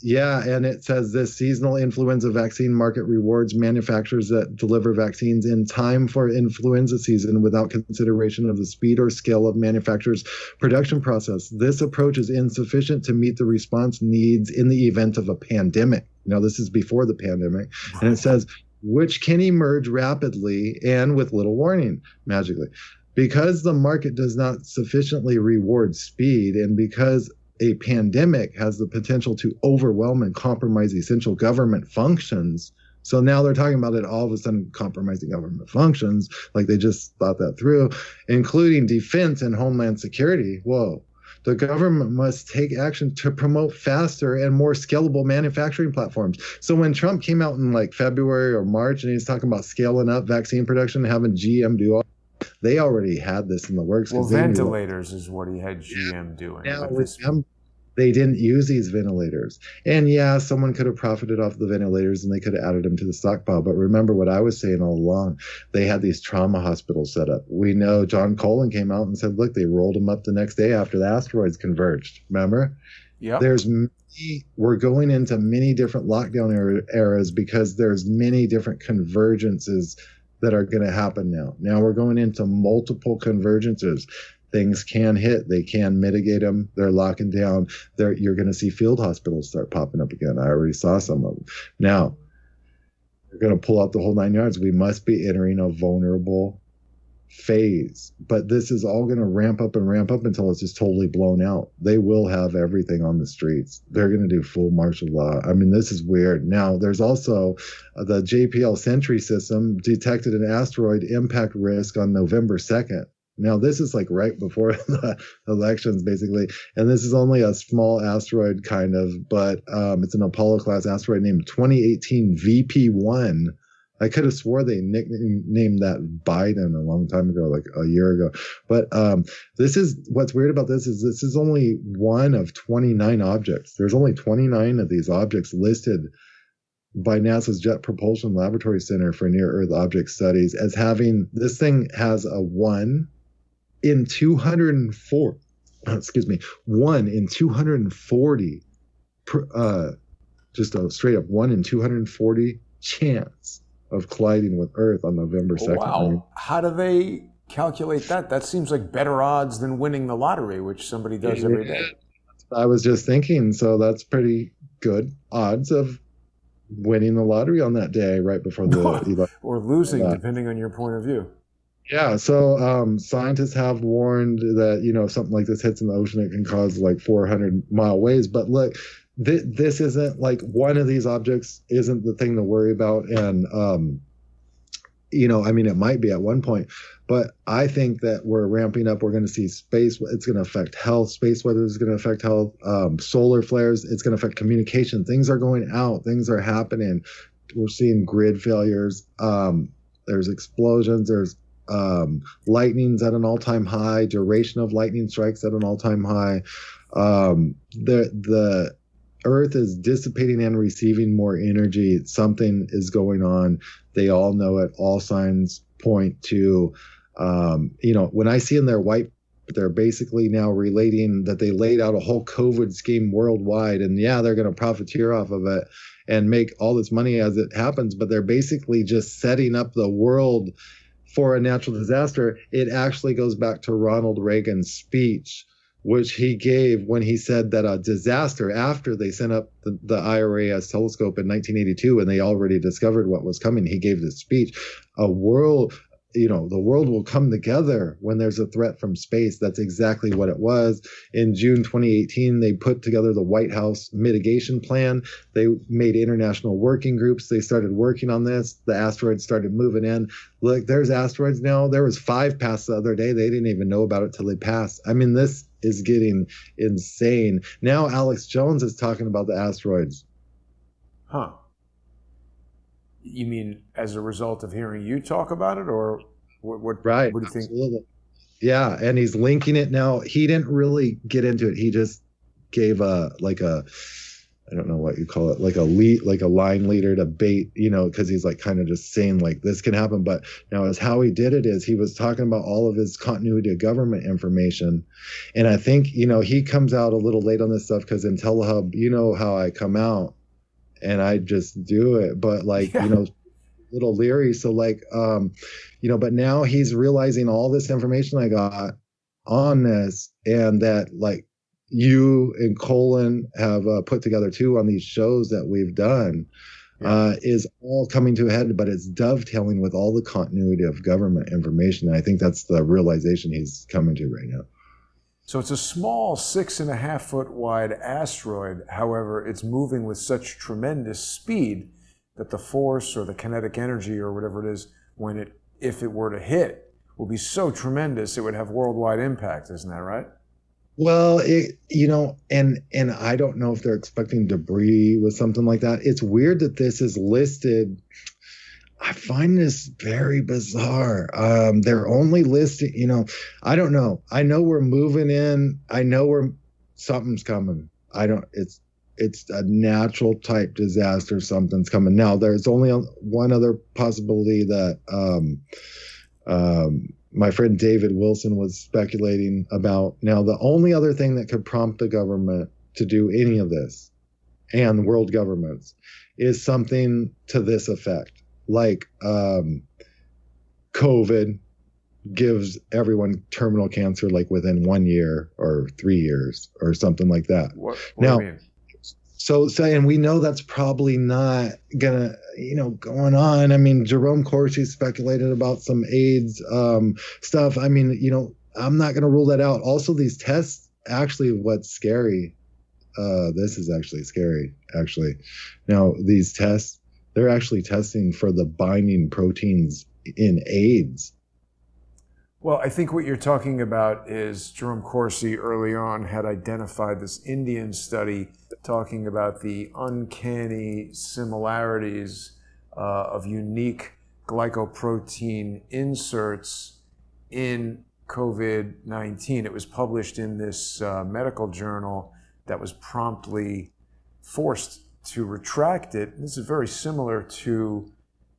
Yeah, and it says this seasonal influenza vaccine market rewards manufacturers that deliver vaccines in time for influenza season without consideration of the speed or scale of manufacturers' production process. This approach is insufficient to meet the response needs in the event of a pandemic. Now, this is before the pandemic. And it says, which can emerge rapidly and with little warning, magically. Because the market does not sufficiently reward speed and because a pandemic has the potential to overwhelm and compromise essential government functions. So now they're talking about it all of a sudden compromising government functions, like they just thought that through, including defense and homeland security. Whoa. The government must take action to promote faster and more scalable manufacturing platforms. So when Trump came out in like February or March and he's talking about scaling up vaccine production, having GM do all, they already had this in the works. Well, ventilators is what he had GM doing. Now, with them, they didn't use these ventilators. And yeah, someone could have profited off the ventilators and they could have added them to the stockpile. But remember what I was saying all along, they had these trauma hospitals set up. We know John Colin came out and said, look, they rolled them up the next day after the asteroids converged. Remember? Yeah. We're going into many different lockdown eras because there's many different convergences that are going to happen now. Now we're going into multiple convergences. Things can hit, they can mitigate them, they're locking down. You're going to see field hospitals start popping up again. I already saw some of them. Now, we're going to pull out the whole 9 yards. We must be entering a vulnerable phase. But this is all going to ramp up until it's just totally blown out. They will have everything on the streets. They're going to do full martial law. I mean, this is weird. Now, there's also the JPL Sentry system detected an asteroid impact risk on November 2nd. Now, this is like right before the elections, basically. And this is only a small asteroid, kind of, but it's an Apollo-class asteroid named 2018 VP1. I could have swore they named that Biden a long time ago, like a year ago. But this is what's weird about this is only one of 29 objects. There's only 29 of these objects listed by NASA's Jet Propulsion Laboratory Center for Near-Earth Object Studies as having, this thing has a 1 in 204, 1 in 240, just a straight up 1 in 240 chance of colliding with Earth on November 2nd. Wow. How do they calculate that? That seems like better odds than winning the lottery, which somebody does every day. I was just thinking, so that's pretty good odds of winning the lottery on that day right before the or losing, depending on your point of view. Yeah, so scientists have warned that, if something like this hits in the ocean, it can cause like 400-mile waves. But look, this isn't like, one of these objects isn't the thing to worry about. And, I mean, it might be at one point, but I think that we're ramping up. We're going to see space. It's going to affect health. Space weather is going to affect health. Solar flares. It's going to affect communication. Things are going out. Things are happening. We're seeing grid failures. There's explosions. There's lightning's at an all-time high. Duration of lightning strikes at an all-time high. The Earth is dissipating and receiving more energy. Something is going on. They all know it. All signs point to, when I see in their white, they're basically now relating that they laid out a whole COVID scheme worldwide, and yeah, they're going to profiteer off of it and make all this money as it happens, but they're basically just setting up the world for a natural disaster. It actually goes back to Ronald Reagan's speech, which he gave when he said that a disaster, after they sent up the IRAS telescope in 1982 and they already discovered what was coming, he gave this speech, the world will come together when there's a threat from space. That's exactly what it was. In June 2018, they put together the White House mitigation plan. They made international working groups. They started working on this. The asteroids started moving in. Look, there's asteroids now. There was 5 passed the other day. They didn't even know about it till they passed. I mean, this is getting insane. Now Alex Jones is talking about the asteroids. Huh. You mean as a result of hearing you talk about it, or what? Right. What do you think? Absolutely. Yeah, and he's linking it now. He didn't really get into it. He just gave I don't know what you call it, like a line leader to bait, because he's like kind of just saying like this can happen. But now, as how he did it is he was talking about all of his continuity of government information, and I think he comes out a little late on this stuff because Intellihub, how I come out. And I just do it, but little leery. So but now he's realizing all this information I got on this, and that like you and Colin have put together too on these shows that we've done, is all coming to a head, but it's dovetailing with all the continuity of government information. And I think that's the realization he's coming to right now. So it's a small 6.5-foot wide asteroid. However, it's moving with such tremendous speed that the force or the kinetic energy or whatever it is, if it were to hit, will be so tremendous it would have worldwide impact. Isn't that right? Well, and I don't know if they're expecting debris with something like that. It's weird that this is listed. I find this very bizarre. They're only listing, I don't know. I know we're moving in. I know something's coming. I don't, it's a natural type disaster. Something's coming. Now, there's only one other possibility that, my friend David Wilson was speculating about. Now, the only other thing that could prompt the government to do any of this and world governments is something to this effect. Like COVID gives everyone terminal cancer like within 1 year or 3 years or something like that. What now, do you mean? So, and we know that's probably not gonna, going on. I mean, Jerome Corsi speculated about some AIDS stuff. I mean, I'm not gonna rule that out. Also, these tests, actually, what's scary, this is actually scary, actually. Now, these tests, they're actually testing for the binding proteins in AIDS. Well, I think what you're talking about is Jerome Corsi early on had identified this Indian study talking about the uncanny similarities of unique glycoprotein inserts in COVID-19. It was published in this medical journal that was promptly forced to retract it. This is very similar to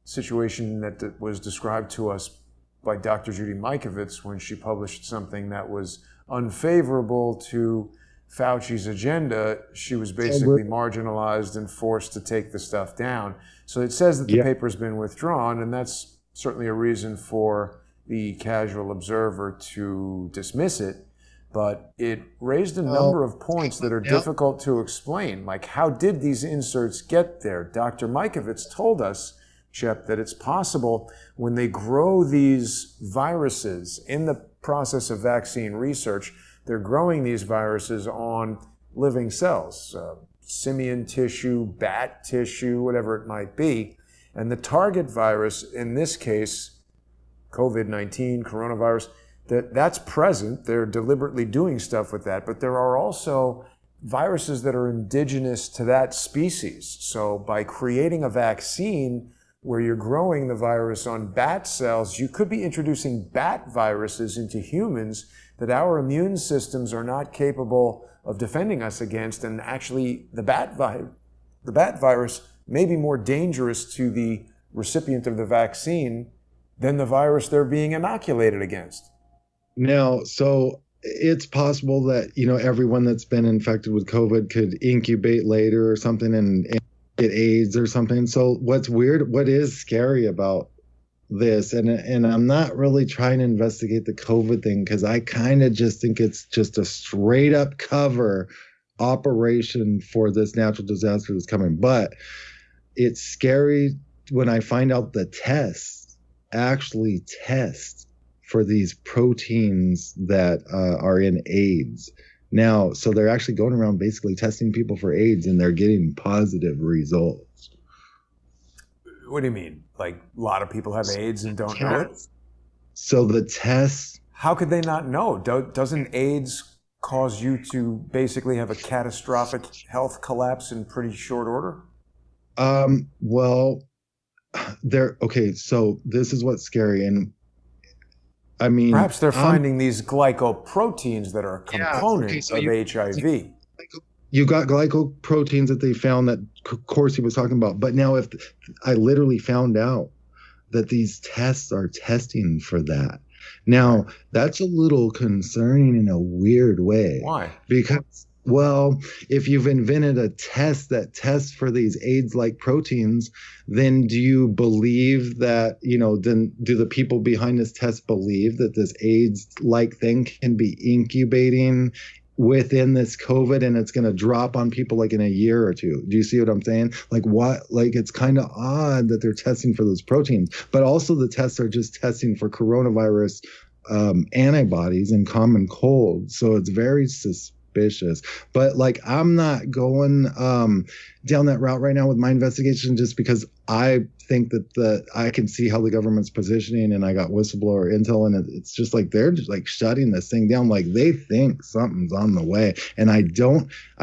a situation that was described to us by Dr. Judy Mikovits when she published something that was unfavorable to Fauci's agenda. She was basically marginalized and forced to take the stuff down. So it says that the paper's been withdrawn, and that's certainly a reason for the casual observer to dismiss it. But it raised a number of points that are difficult to explain, like how did these inserts get there? Dr. Mikovits told us, Shep, that it's possible when they grow these viruses in the process of vaccine research, they're growing these viruses on living cells, simian tissue, bat tissue, whatever it might be. And the target virus, in this case, COVID-19, coronavirus, that's present. They're deliberately doing stuff with that. But there are also viruses that are indigenous to that species. So by creating a vaccine where you're growing the virus on bat cells, you could be introducing bat viruses into humans that our immune systems are not capable of defending us against. And actually, the bat virus may be more dangerous to the recipient of the vaccine than the virus they're being inoculated against. Now, so it's possible that, everyone that's been infected with COVID could incubate later or something and get AIDS or something. So what is scary about this, and I'm not really trying to investigate the COVID thing because I kind of just think it's just a straight up cover operation for this natural disaster that's coming. But it's scary when I find out the tests actually test for these proteins that are in AIDS. Now, so they're actually going around basically testing people for AIDS and they're getting positive results. What do you mean? Like a lot of people have AIDS and don't know it? So the tests... How could they not know? Doesn't AIDS cause you to basically have a catastrophic health collapse in pretty short order? Well, okay, so this is what's scary. And I mean, perhaps they're finding these glycoproteins that are a component of HIV. You got glycoproteins that they found that Corsi was talking about. But now if I literally found out that these tests are testing for that. Now, that's a little concerning in a weird way. Why? Because, well, if you've invented a test that tests for these AIDS-like proteins, then do you believe that, then do the people behind this test believe that this AIDS-like thing can be incubating within this COVID and it's going to drop on people like in a year or two? Do you see what I'm saying? Like what? Like it's kind of odd that they're testing for those proteins, but also the tests are just testing for coronavirus antibodies and common cold. So it's very suspicious. suspicious. But like, I'm not going down that route right now with my investigation, just because I think that I can see how the government's positioning, and I got whistleblower intel, and it's just like they're just like shutting this thing down. Like, they think something's on the way, and I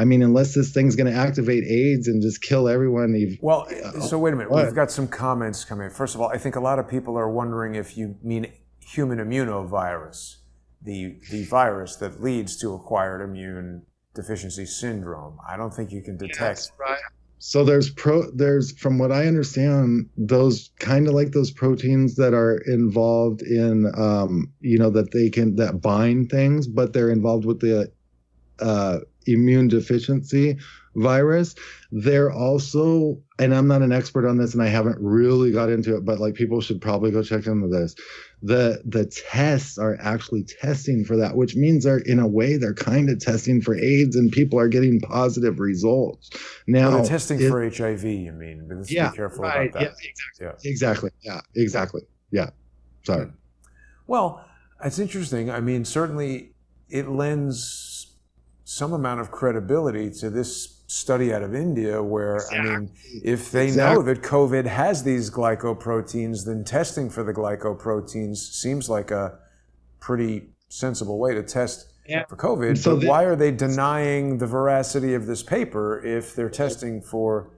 mean, unless this thing's going to activate AIDS and just kill everyone. Well, so wait a minute. We've got some comments coming in. First of all, I think a lot of people are wondering if you mean human immunovirus, the virus that leads to acquired immune deficiency syndrome. I don't think you can detect. That's right. So there's from what I understand, those kind of like those proteins that are involved in that bind things, but they're involved with the immune deficiency virus. They're also, and I'm not an expert on this and I haven't really got into it, but like, people should probably go check into this. The tests are actually testing for that, which means in a way they're kind of testing for AIDS, and people are getting positive results. Now, they're testing for HIV, you mean? But let's be careful about that. Yeah, exactly. Yeah, exactly. Yeah. Sorry. Well, it's interesting. I mean, certainly it lends some amount of credibility to this study out of India where, I mean, if they know that COVID has these glycoproteins, then testing for the glycoproteins seems like a pretty sensible way to test for COVID. So but why are they denying the veracity of this paper if they're testing for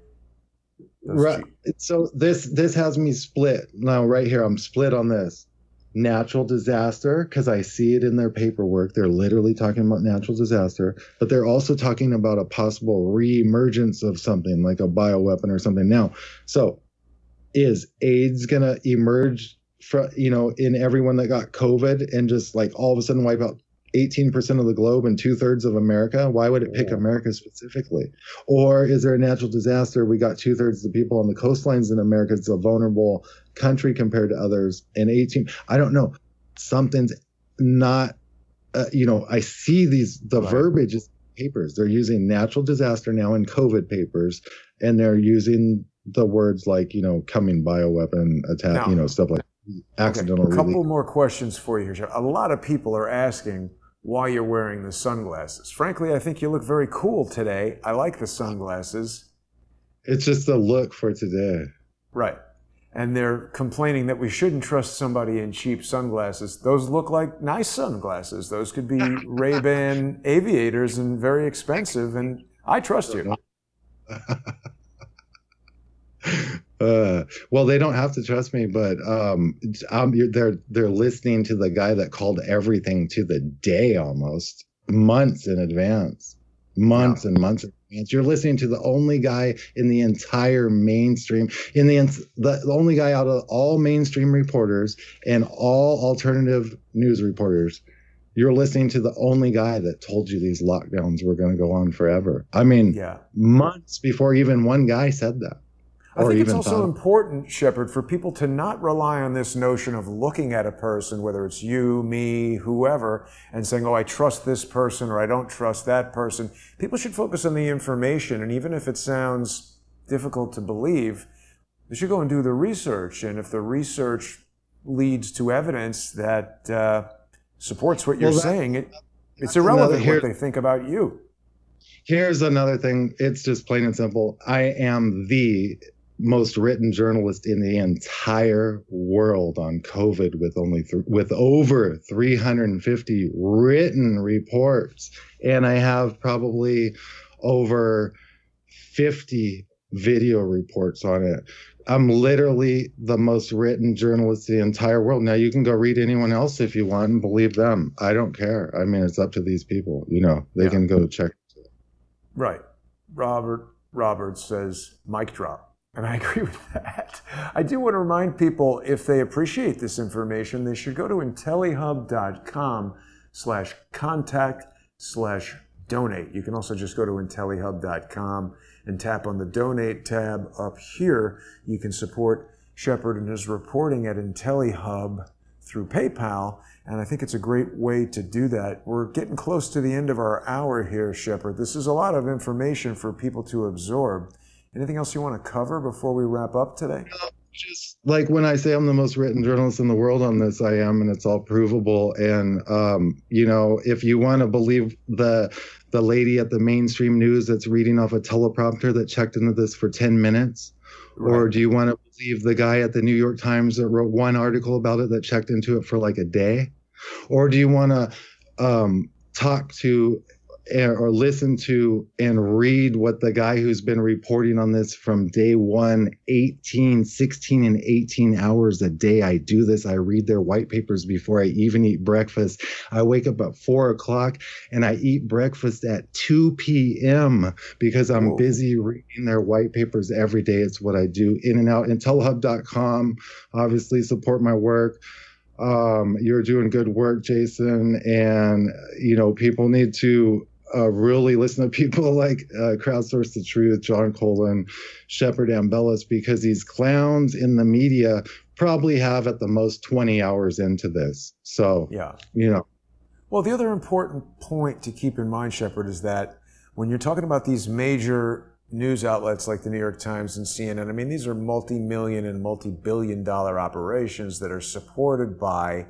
those right? So this has me split. Now, right here, I'm split on this. Natural disaster, because I see it in their paperwork. They're literally talking about natural disaster, but they're also talking about a possible re-emergence of something like a bioweapon or something. Now, so is AIDS going to emerge in everyone that got COVID and just like all of a sudden wipe out 18% of the globe and 2/3 of America? Why would it pick America specifically? Or is there a natural disaster? We got 2/3 of the people on the coastlines in America. It's a vulnerable country compared to others. And 18, I don't know. Something's not, I see the verbiage is papers. They're using natural disaster now in COVID papers, and they're using the words like, coming bioweapon attack, stuff like accidental release. A couple more questions for you here. A lot of people are asking why you're wearing the sunglasses. Frankly, I think you look very cool today. I like the sunglasses. It's just the look for today. Right. And they're complaining that we shouldn't trust somebody in cheap sunglasses. Those look like nice sunglasses. Those could be Ray-Ban aviators and very expensive, and I trust you. Well, they don't have to trust me, but they're listening to the guy that called everything to the day, almost months in advance, and months in advance. You're listening to the only guy in the entire mainstream, the only guy out of all mainstream reporters and all alternative news reporters. You're listening to the only guy that told you these lockdowns were going to go on forever. I mean, months before even one guy said that. I think it's also important, Shepard, for people to not rely on this notion of looking at a person, whether it's you, me, whoever, and saying, oh, I trust this person or I don't trust that person. People should focus on the information, and even if it sounds difficult to believe, they should go and do the research. And if the research leads to evidence that supports what you're saying, it's irrelevant what they think about you. Here's another thing. It's just plain and simple. I am the most written journalist in the entire world on COVID, with over 350 written reports, and I have probably over 50 video reports on it. I'm literally the most written journalist in the entire world. Now, you can go read anyone else if you want and believe them. I don't care. I mean, it's up to these people. They can go check it. Right. Robert says, mic drop. And I agree with that. I do want to remind people, if they appreciate this information, they should go to intellihub.com/contact/donate. You can also just go to intellihub.com and tap on the donate tab up here. You can support Shepard and his reporting at Intellihub through PayPal, and I think it's a great way to do that. We're getting close to the end of our hour here, Shepard. This is a lot of information for people to absorb. Anything else you want to cover before we wrap up today? Just like when I say I'm the most written journalist in the world on this, I am, and it's all provable. And if you want to believe the lady at the mainstream news that's reading off a teleprompter that checked into this for 10 minutes, or Right. do you want to believe the guy at the New York Times that wrote one article about it that checked into it for like a day, or do you want to talk to or listen to and read what the guy who's been reporting on this from day one, 16 and 18 hours a day. I do this. I read their white papers before I even eat breakfast. I wake up at 4 o'clock and I eat breakfast at 2 p.m. because I'm Whoa. busy reading their white papers every day. It's what I do. In and out. Intellihub.com. Obviously support my work. You're doing good work, Jason. And, people need to really listen to people like Crowdsource the Truth, John Colin, Shepard Ambellas, because these clowns in the media probably have at the most 20 hours into this. So, Yeah. you Well, the other important point to keep in mind, Shepard, is that when you're talking about these major news outlets like the New York Times and CNN, I mean, these are multi-million and multi-billion-dollar operations that are supported by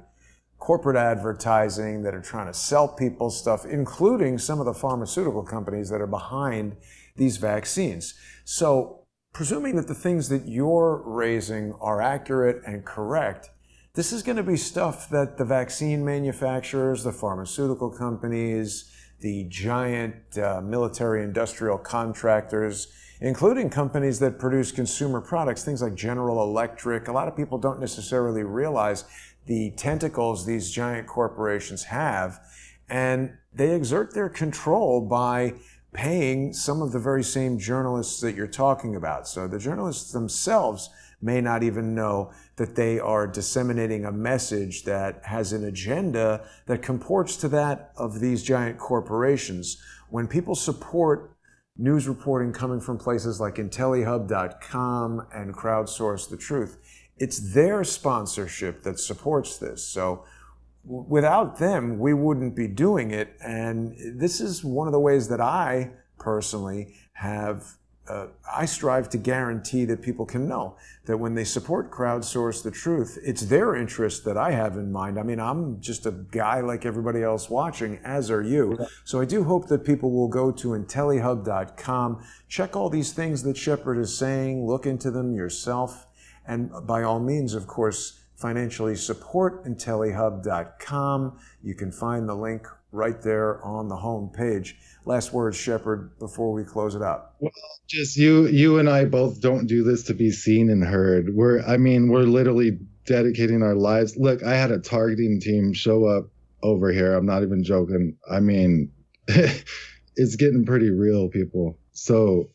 corporate advertising, that are trying to sell people stuff, including some of the pharmaceutical companies that are behind these vaccines. So, presuming that the things that you're raising are accurate and correct, this is going to be stuff that the vaccine manufacturers, the pharmaceutical companies, the giant military industrial contractors, including companies that produce consumer products, things like General Electric. A lot of people don't necessarily realize the tentacles these giant corporations have, and they exert their control by paying some of the very same journalists that you're talking about. So the journalists themselves may not even know that they are disseminating a message that has an agenda that comports to that of these giant corporations. When people support news reporting coming from places like Intellihub.com and Crowdsource the Truth, it's their sponsorship that supports this. So without them, we wouldn't be doing it. And this is one of the ways that I personally have, I strive to guarantee that people can know that when they support Crowdsource the Truth, it's their interest that I have in mind. I mean, I'm just a guy like everybody else watching, as are you. So I do hope that people will go to Intellihub.com, check all these things that Shepard is saying, look into them yourself. And by all means, of course, financially support Intellihub.com. You can find the link right there on the home page. Last words, Shepard, before we close it out. Well, just you and I both don't do this to be seen and heard. We're literally dedicating our lives. Look, I had a targeting team show up over here. I'm not even joking. I mean, it's getting pretty real, people. So,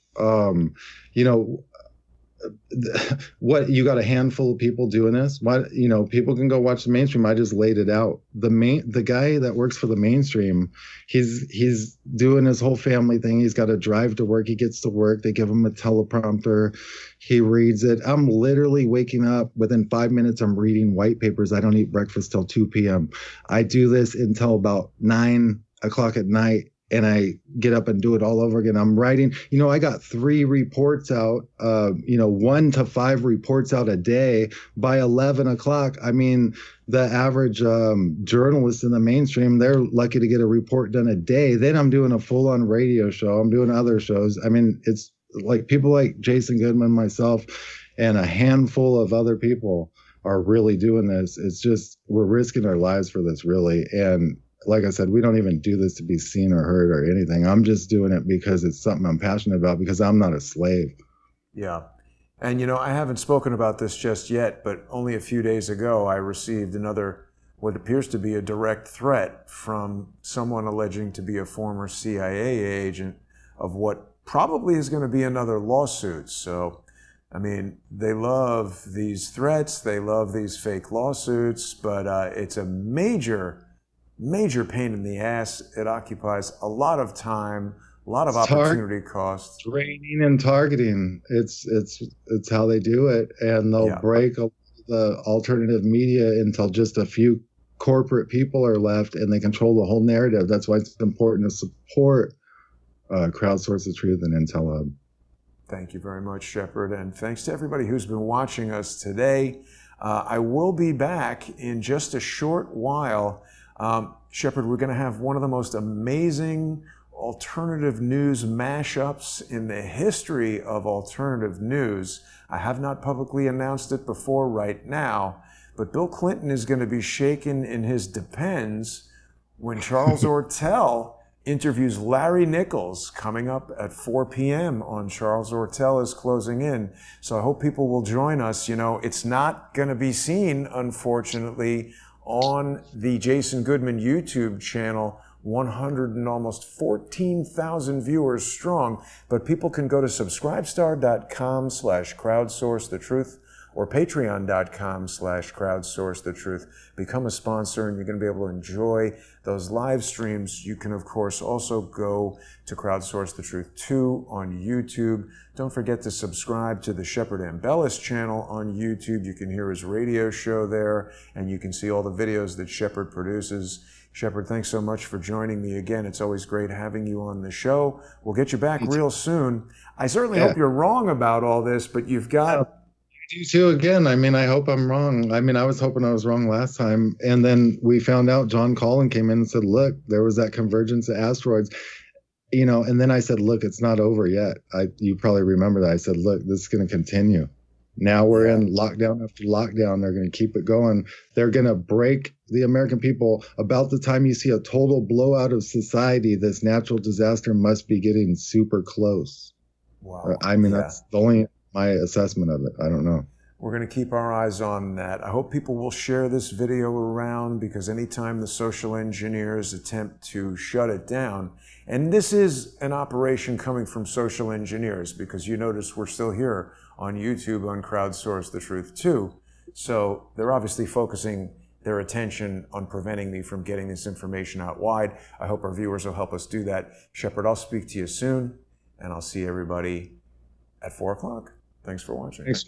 what, you got a handful of people doing this? Why, people can go watch the mainstream. I just laid it out. The guy that works for the mainstream, he's doing his whole family thing. He's got to drive to work. He gets to work. They give him a teleprompter. He reads it. I'm literally waking up within 5 minutes. I'm reading white papers. I don't eat breakfast till 2 p.m. I do this until about 9 o'clock at night. And I get up and do it all over again. I'm writing, I got 3 reports out, 1 to 5 reports out a day by 11 o'clock. I mean, the average journalist in the mainstream, they're lucky to get a report done a day. Then I'm doing a full-on radio show. I'm doing other shows. I mean, it's like people like Jason Goodman, myself, and a handful of other people are really doing this. It's just, we're risking our lives for this, really. And like I said, we don't even do this to be seen or heard or anything. I'm just doing it because it's something I'm passionate about, because I'm not a slave. Yeah. And, I haven't spoken about this just yet, but only a few days ago, I received another, what appears to be a direct threat from someone alleging to be a former CIA agent of what probably is going to be another lawsuit. So, I mean, they love these threats. They love these fake lawsuits, but it's a major pain in the ass. It occupies a lot of time, a lot of opportunity cost. Training and targeting. It's how they do it. And they'll break the alternative media until just a few corporate people are left and they control the whole narrative. That's why it's important to support Crowdsource the Truth and Intellihub. Thank you very much, Shepard, and thanks to everybody who's been watching us today. I will be back in just a short while. Shepard, we're going to have one of the most amazing alternative news mashups in the history of alternative news. I have not publicly announced it before right now, but Bill Clinton is going to be shaken in his depends when Charles Ortel interviews Larry Nichols coming up at 4 p.m. on Charles Ortel is Closing In. So I hope people will join us. You know, it's not going to be seen, unfortunately, on the Jason Goodman YouTube channel, 100 and almost 14,000 viewers strong, but people can go to subscribestar.com/crowdsourcethetruth or patreon.com/crowdsourcethetruth. Become a sponsor and you're going to be able to enjoy those live streams. You can, of course, also go to Crowdsource the Truth 2 on YouTube. Don't forget to subscribe to the Shepard Ambellas channel on YouTube. You can hear his radio show there, and you can see all the videos that Shepard produces. Shepard, thanks so much for joining me again. It's always great having you on the show. We'll get you back real soon. I certainly hope you're wrong about all this, but you've got... You too again. I mean, I hope I'm wrong. I mean, I was hoping I was wrong last time. And then we found out John Collin came in and said, look, there was that convergence of asteroids, you know, and then I said, look, it's not over yet. You probably remember that. I said, look, this is going to continue. Now we're in lockdown after lockdown. They're going to keep it going. They're going to break the American people. About the time you see a total blowout of society, this natural disaster must be getting super close. Wow. I mean, that's the only my assessment of it. I don't know. We're going to keep our eyes on that. I hope people will share this video around, because anytime the social engineers attempt to shut it down, and this is an operation coming from social engineers, because you notice we're still here on YouTube on Crowdsource the Truth 2. So they're obviously focusing their attention on preventing me from getting this information out wide. I hope our viewers will help us do that. Shepard, I'll speak to you soon, and I'll see everybody at 4 o'clock. Thanks for watching. Thanks.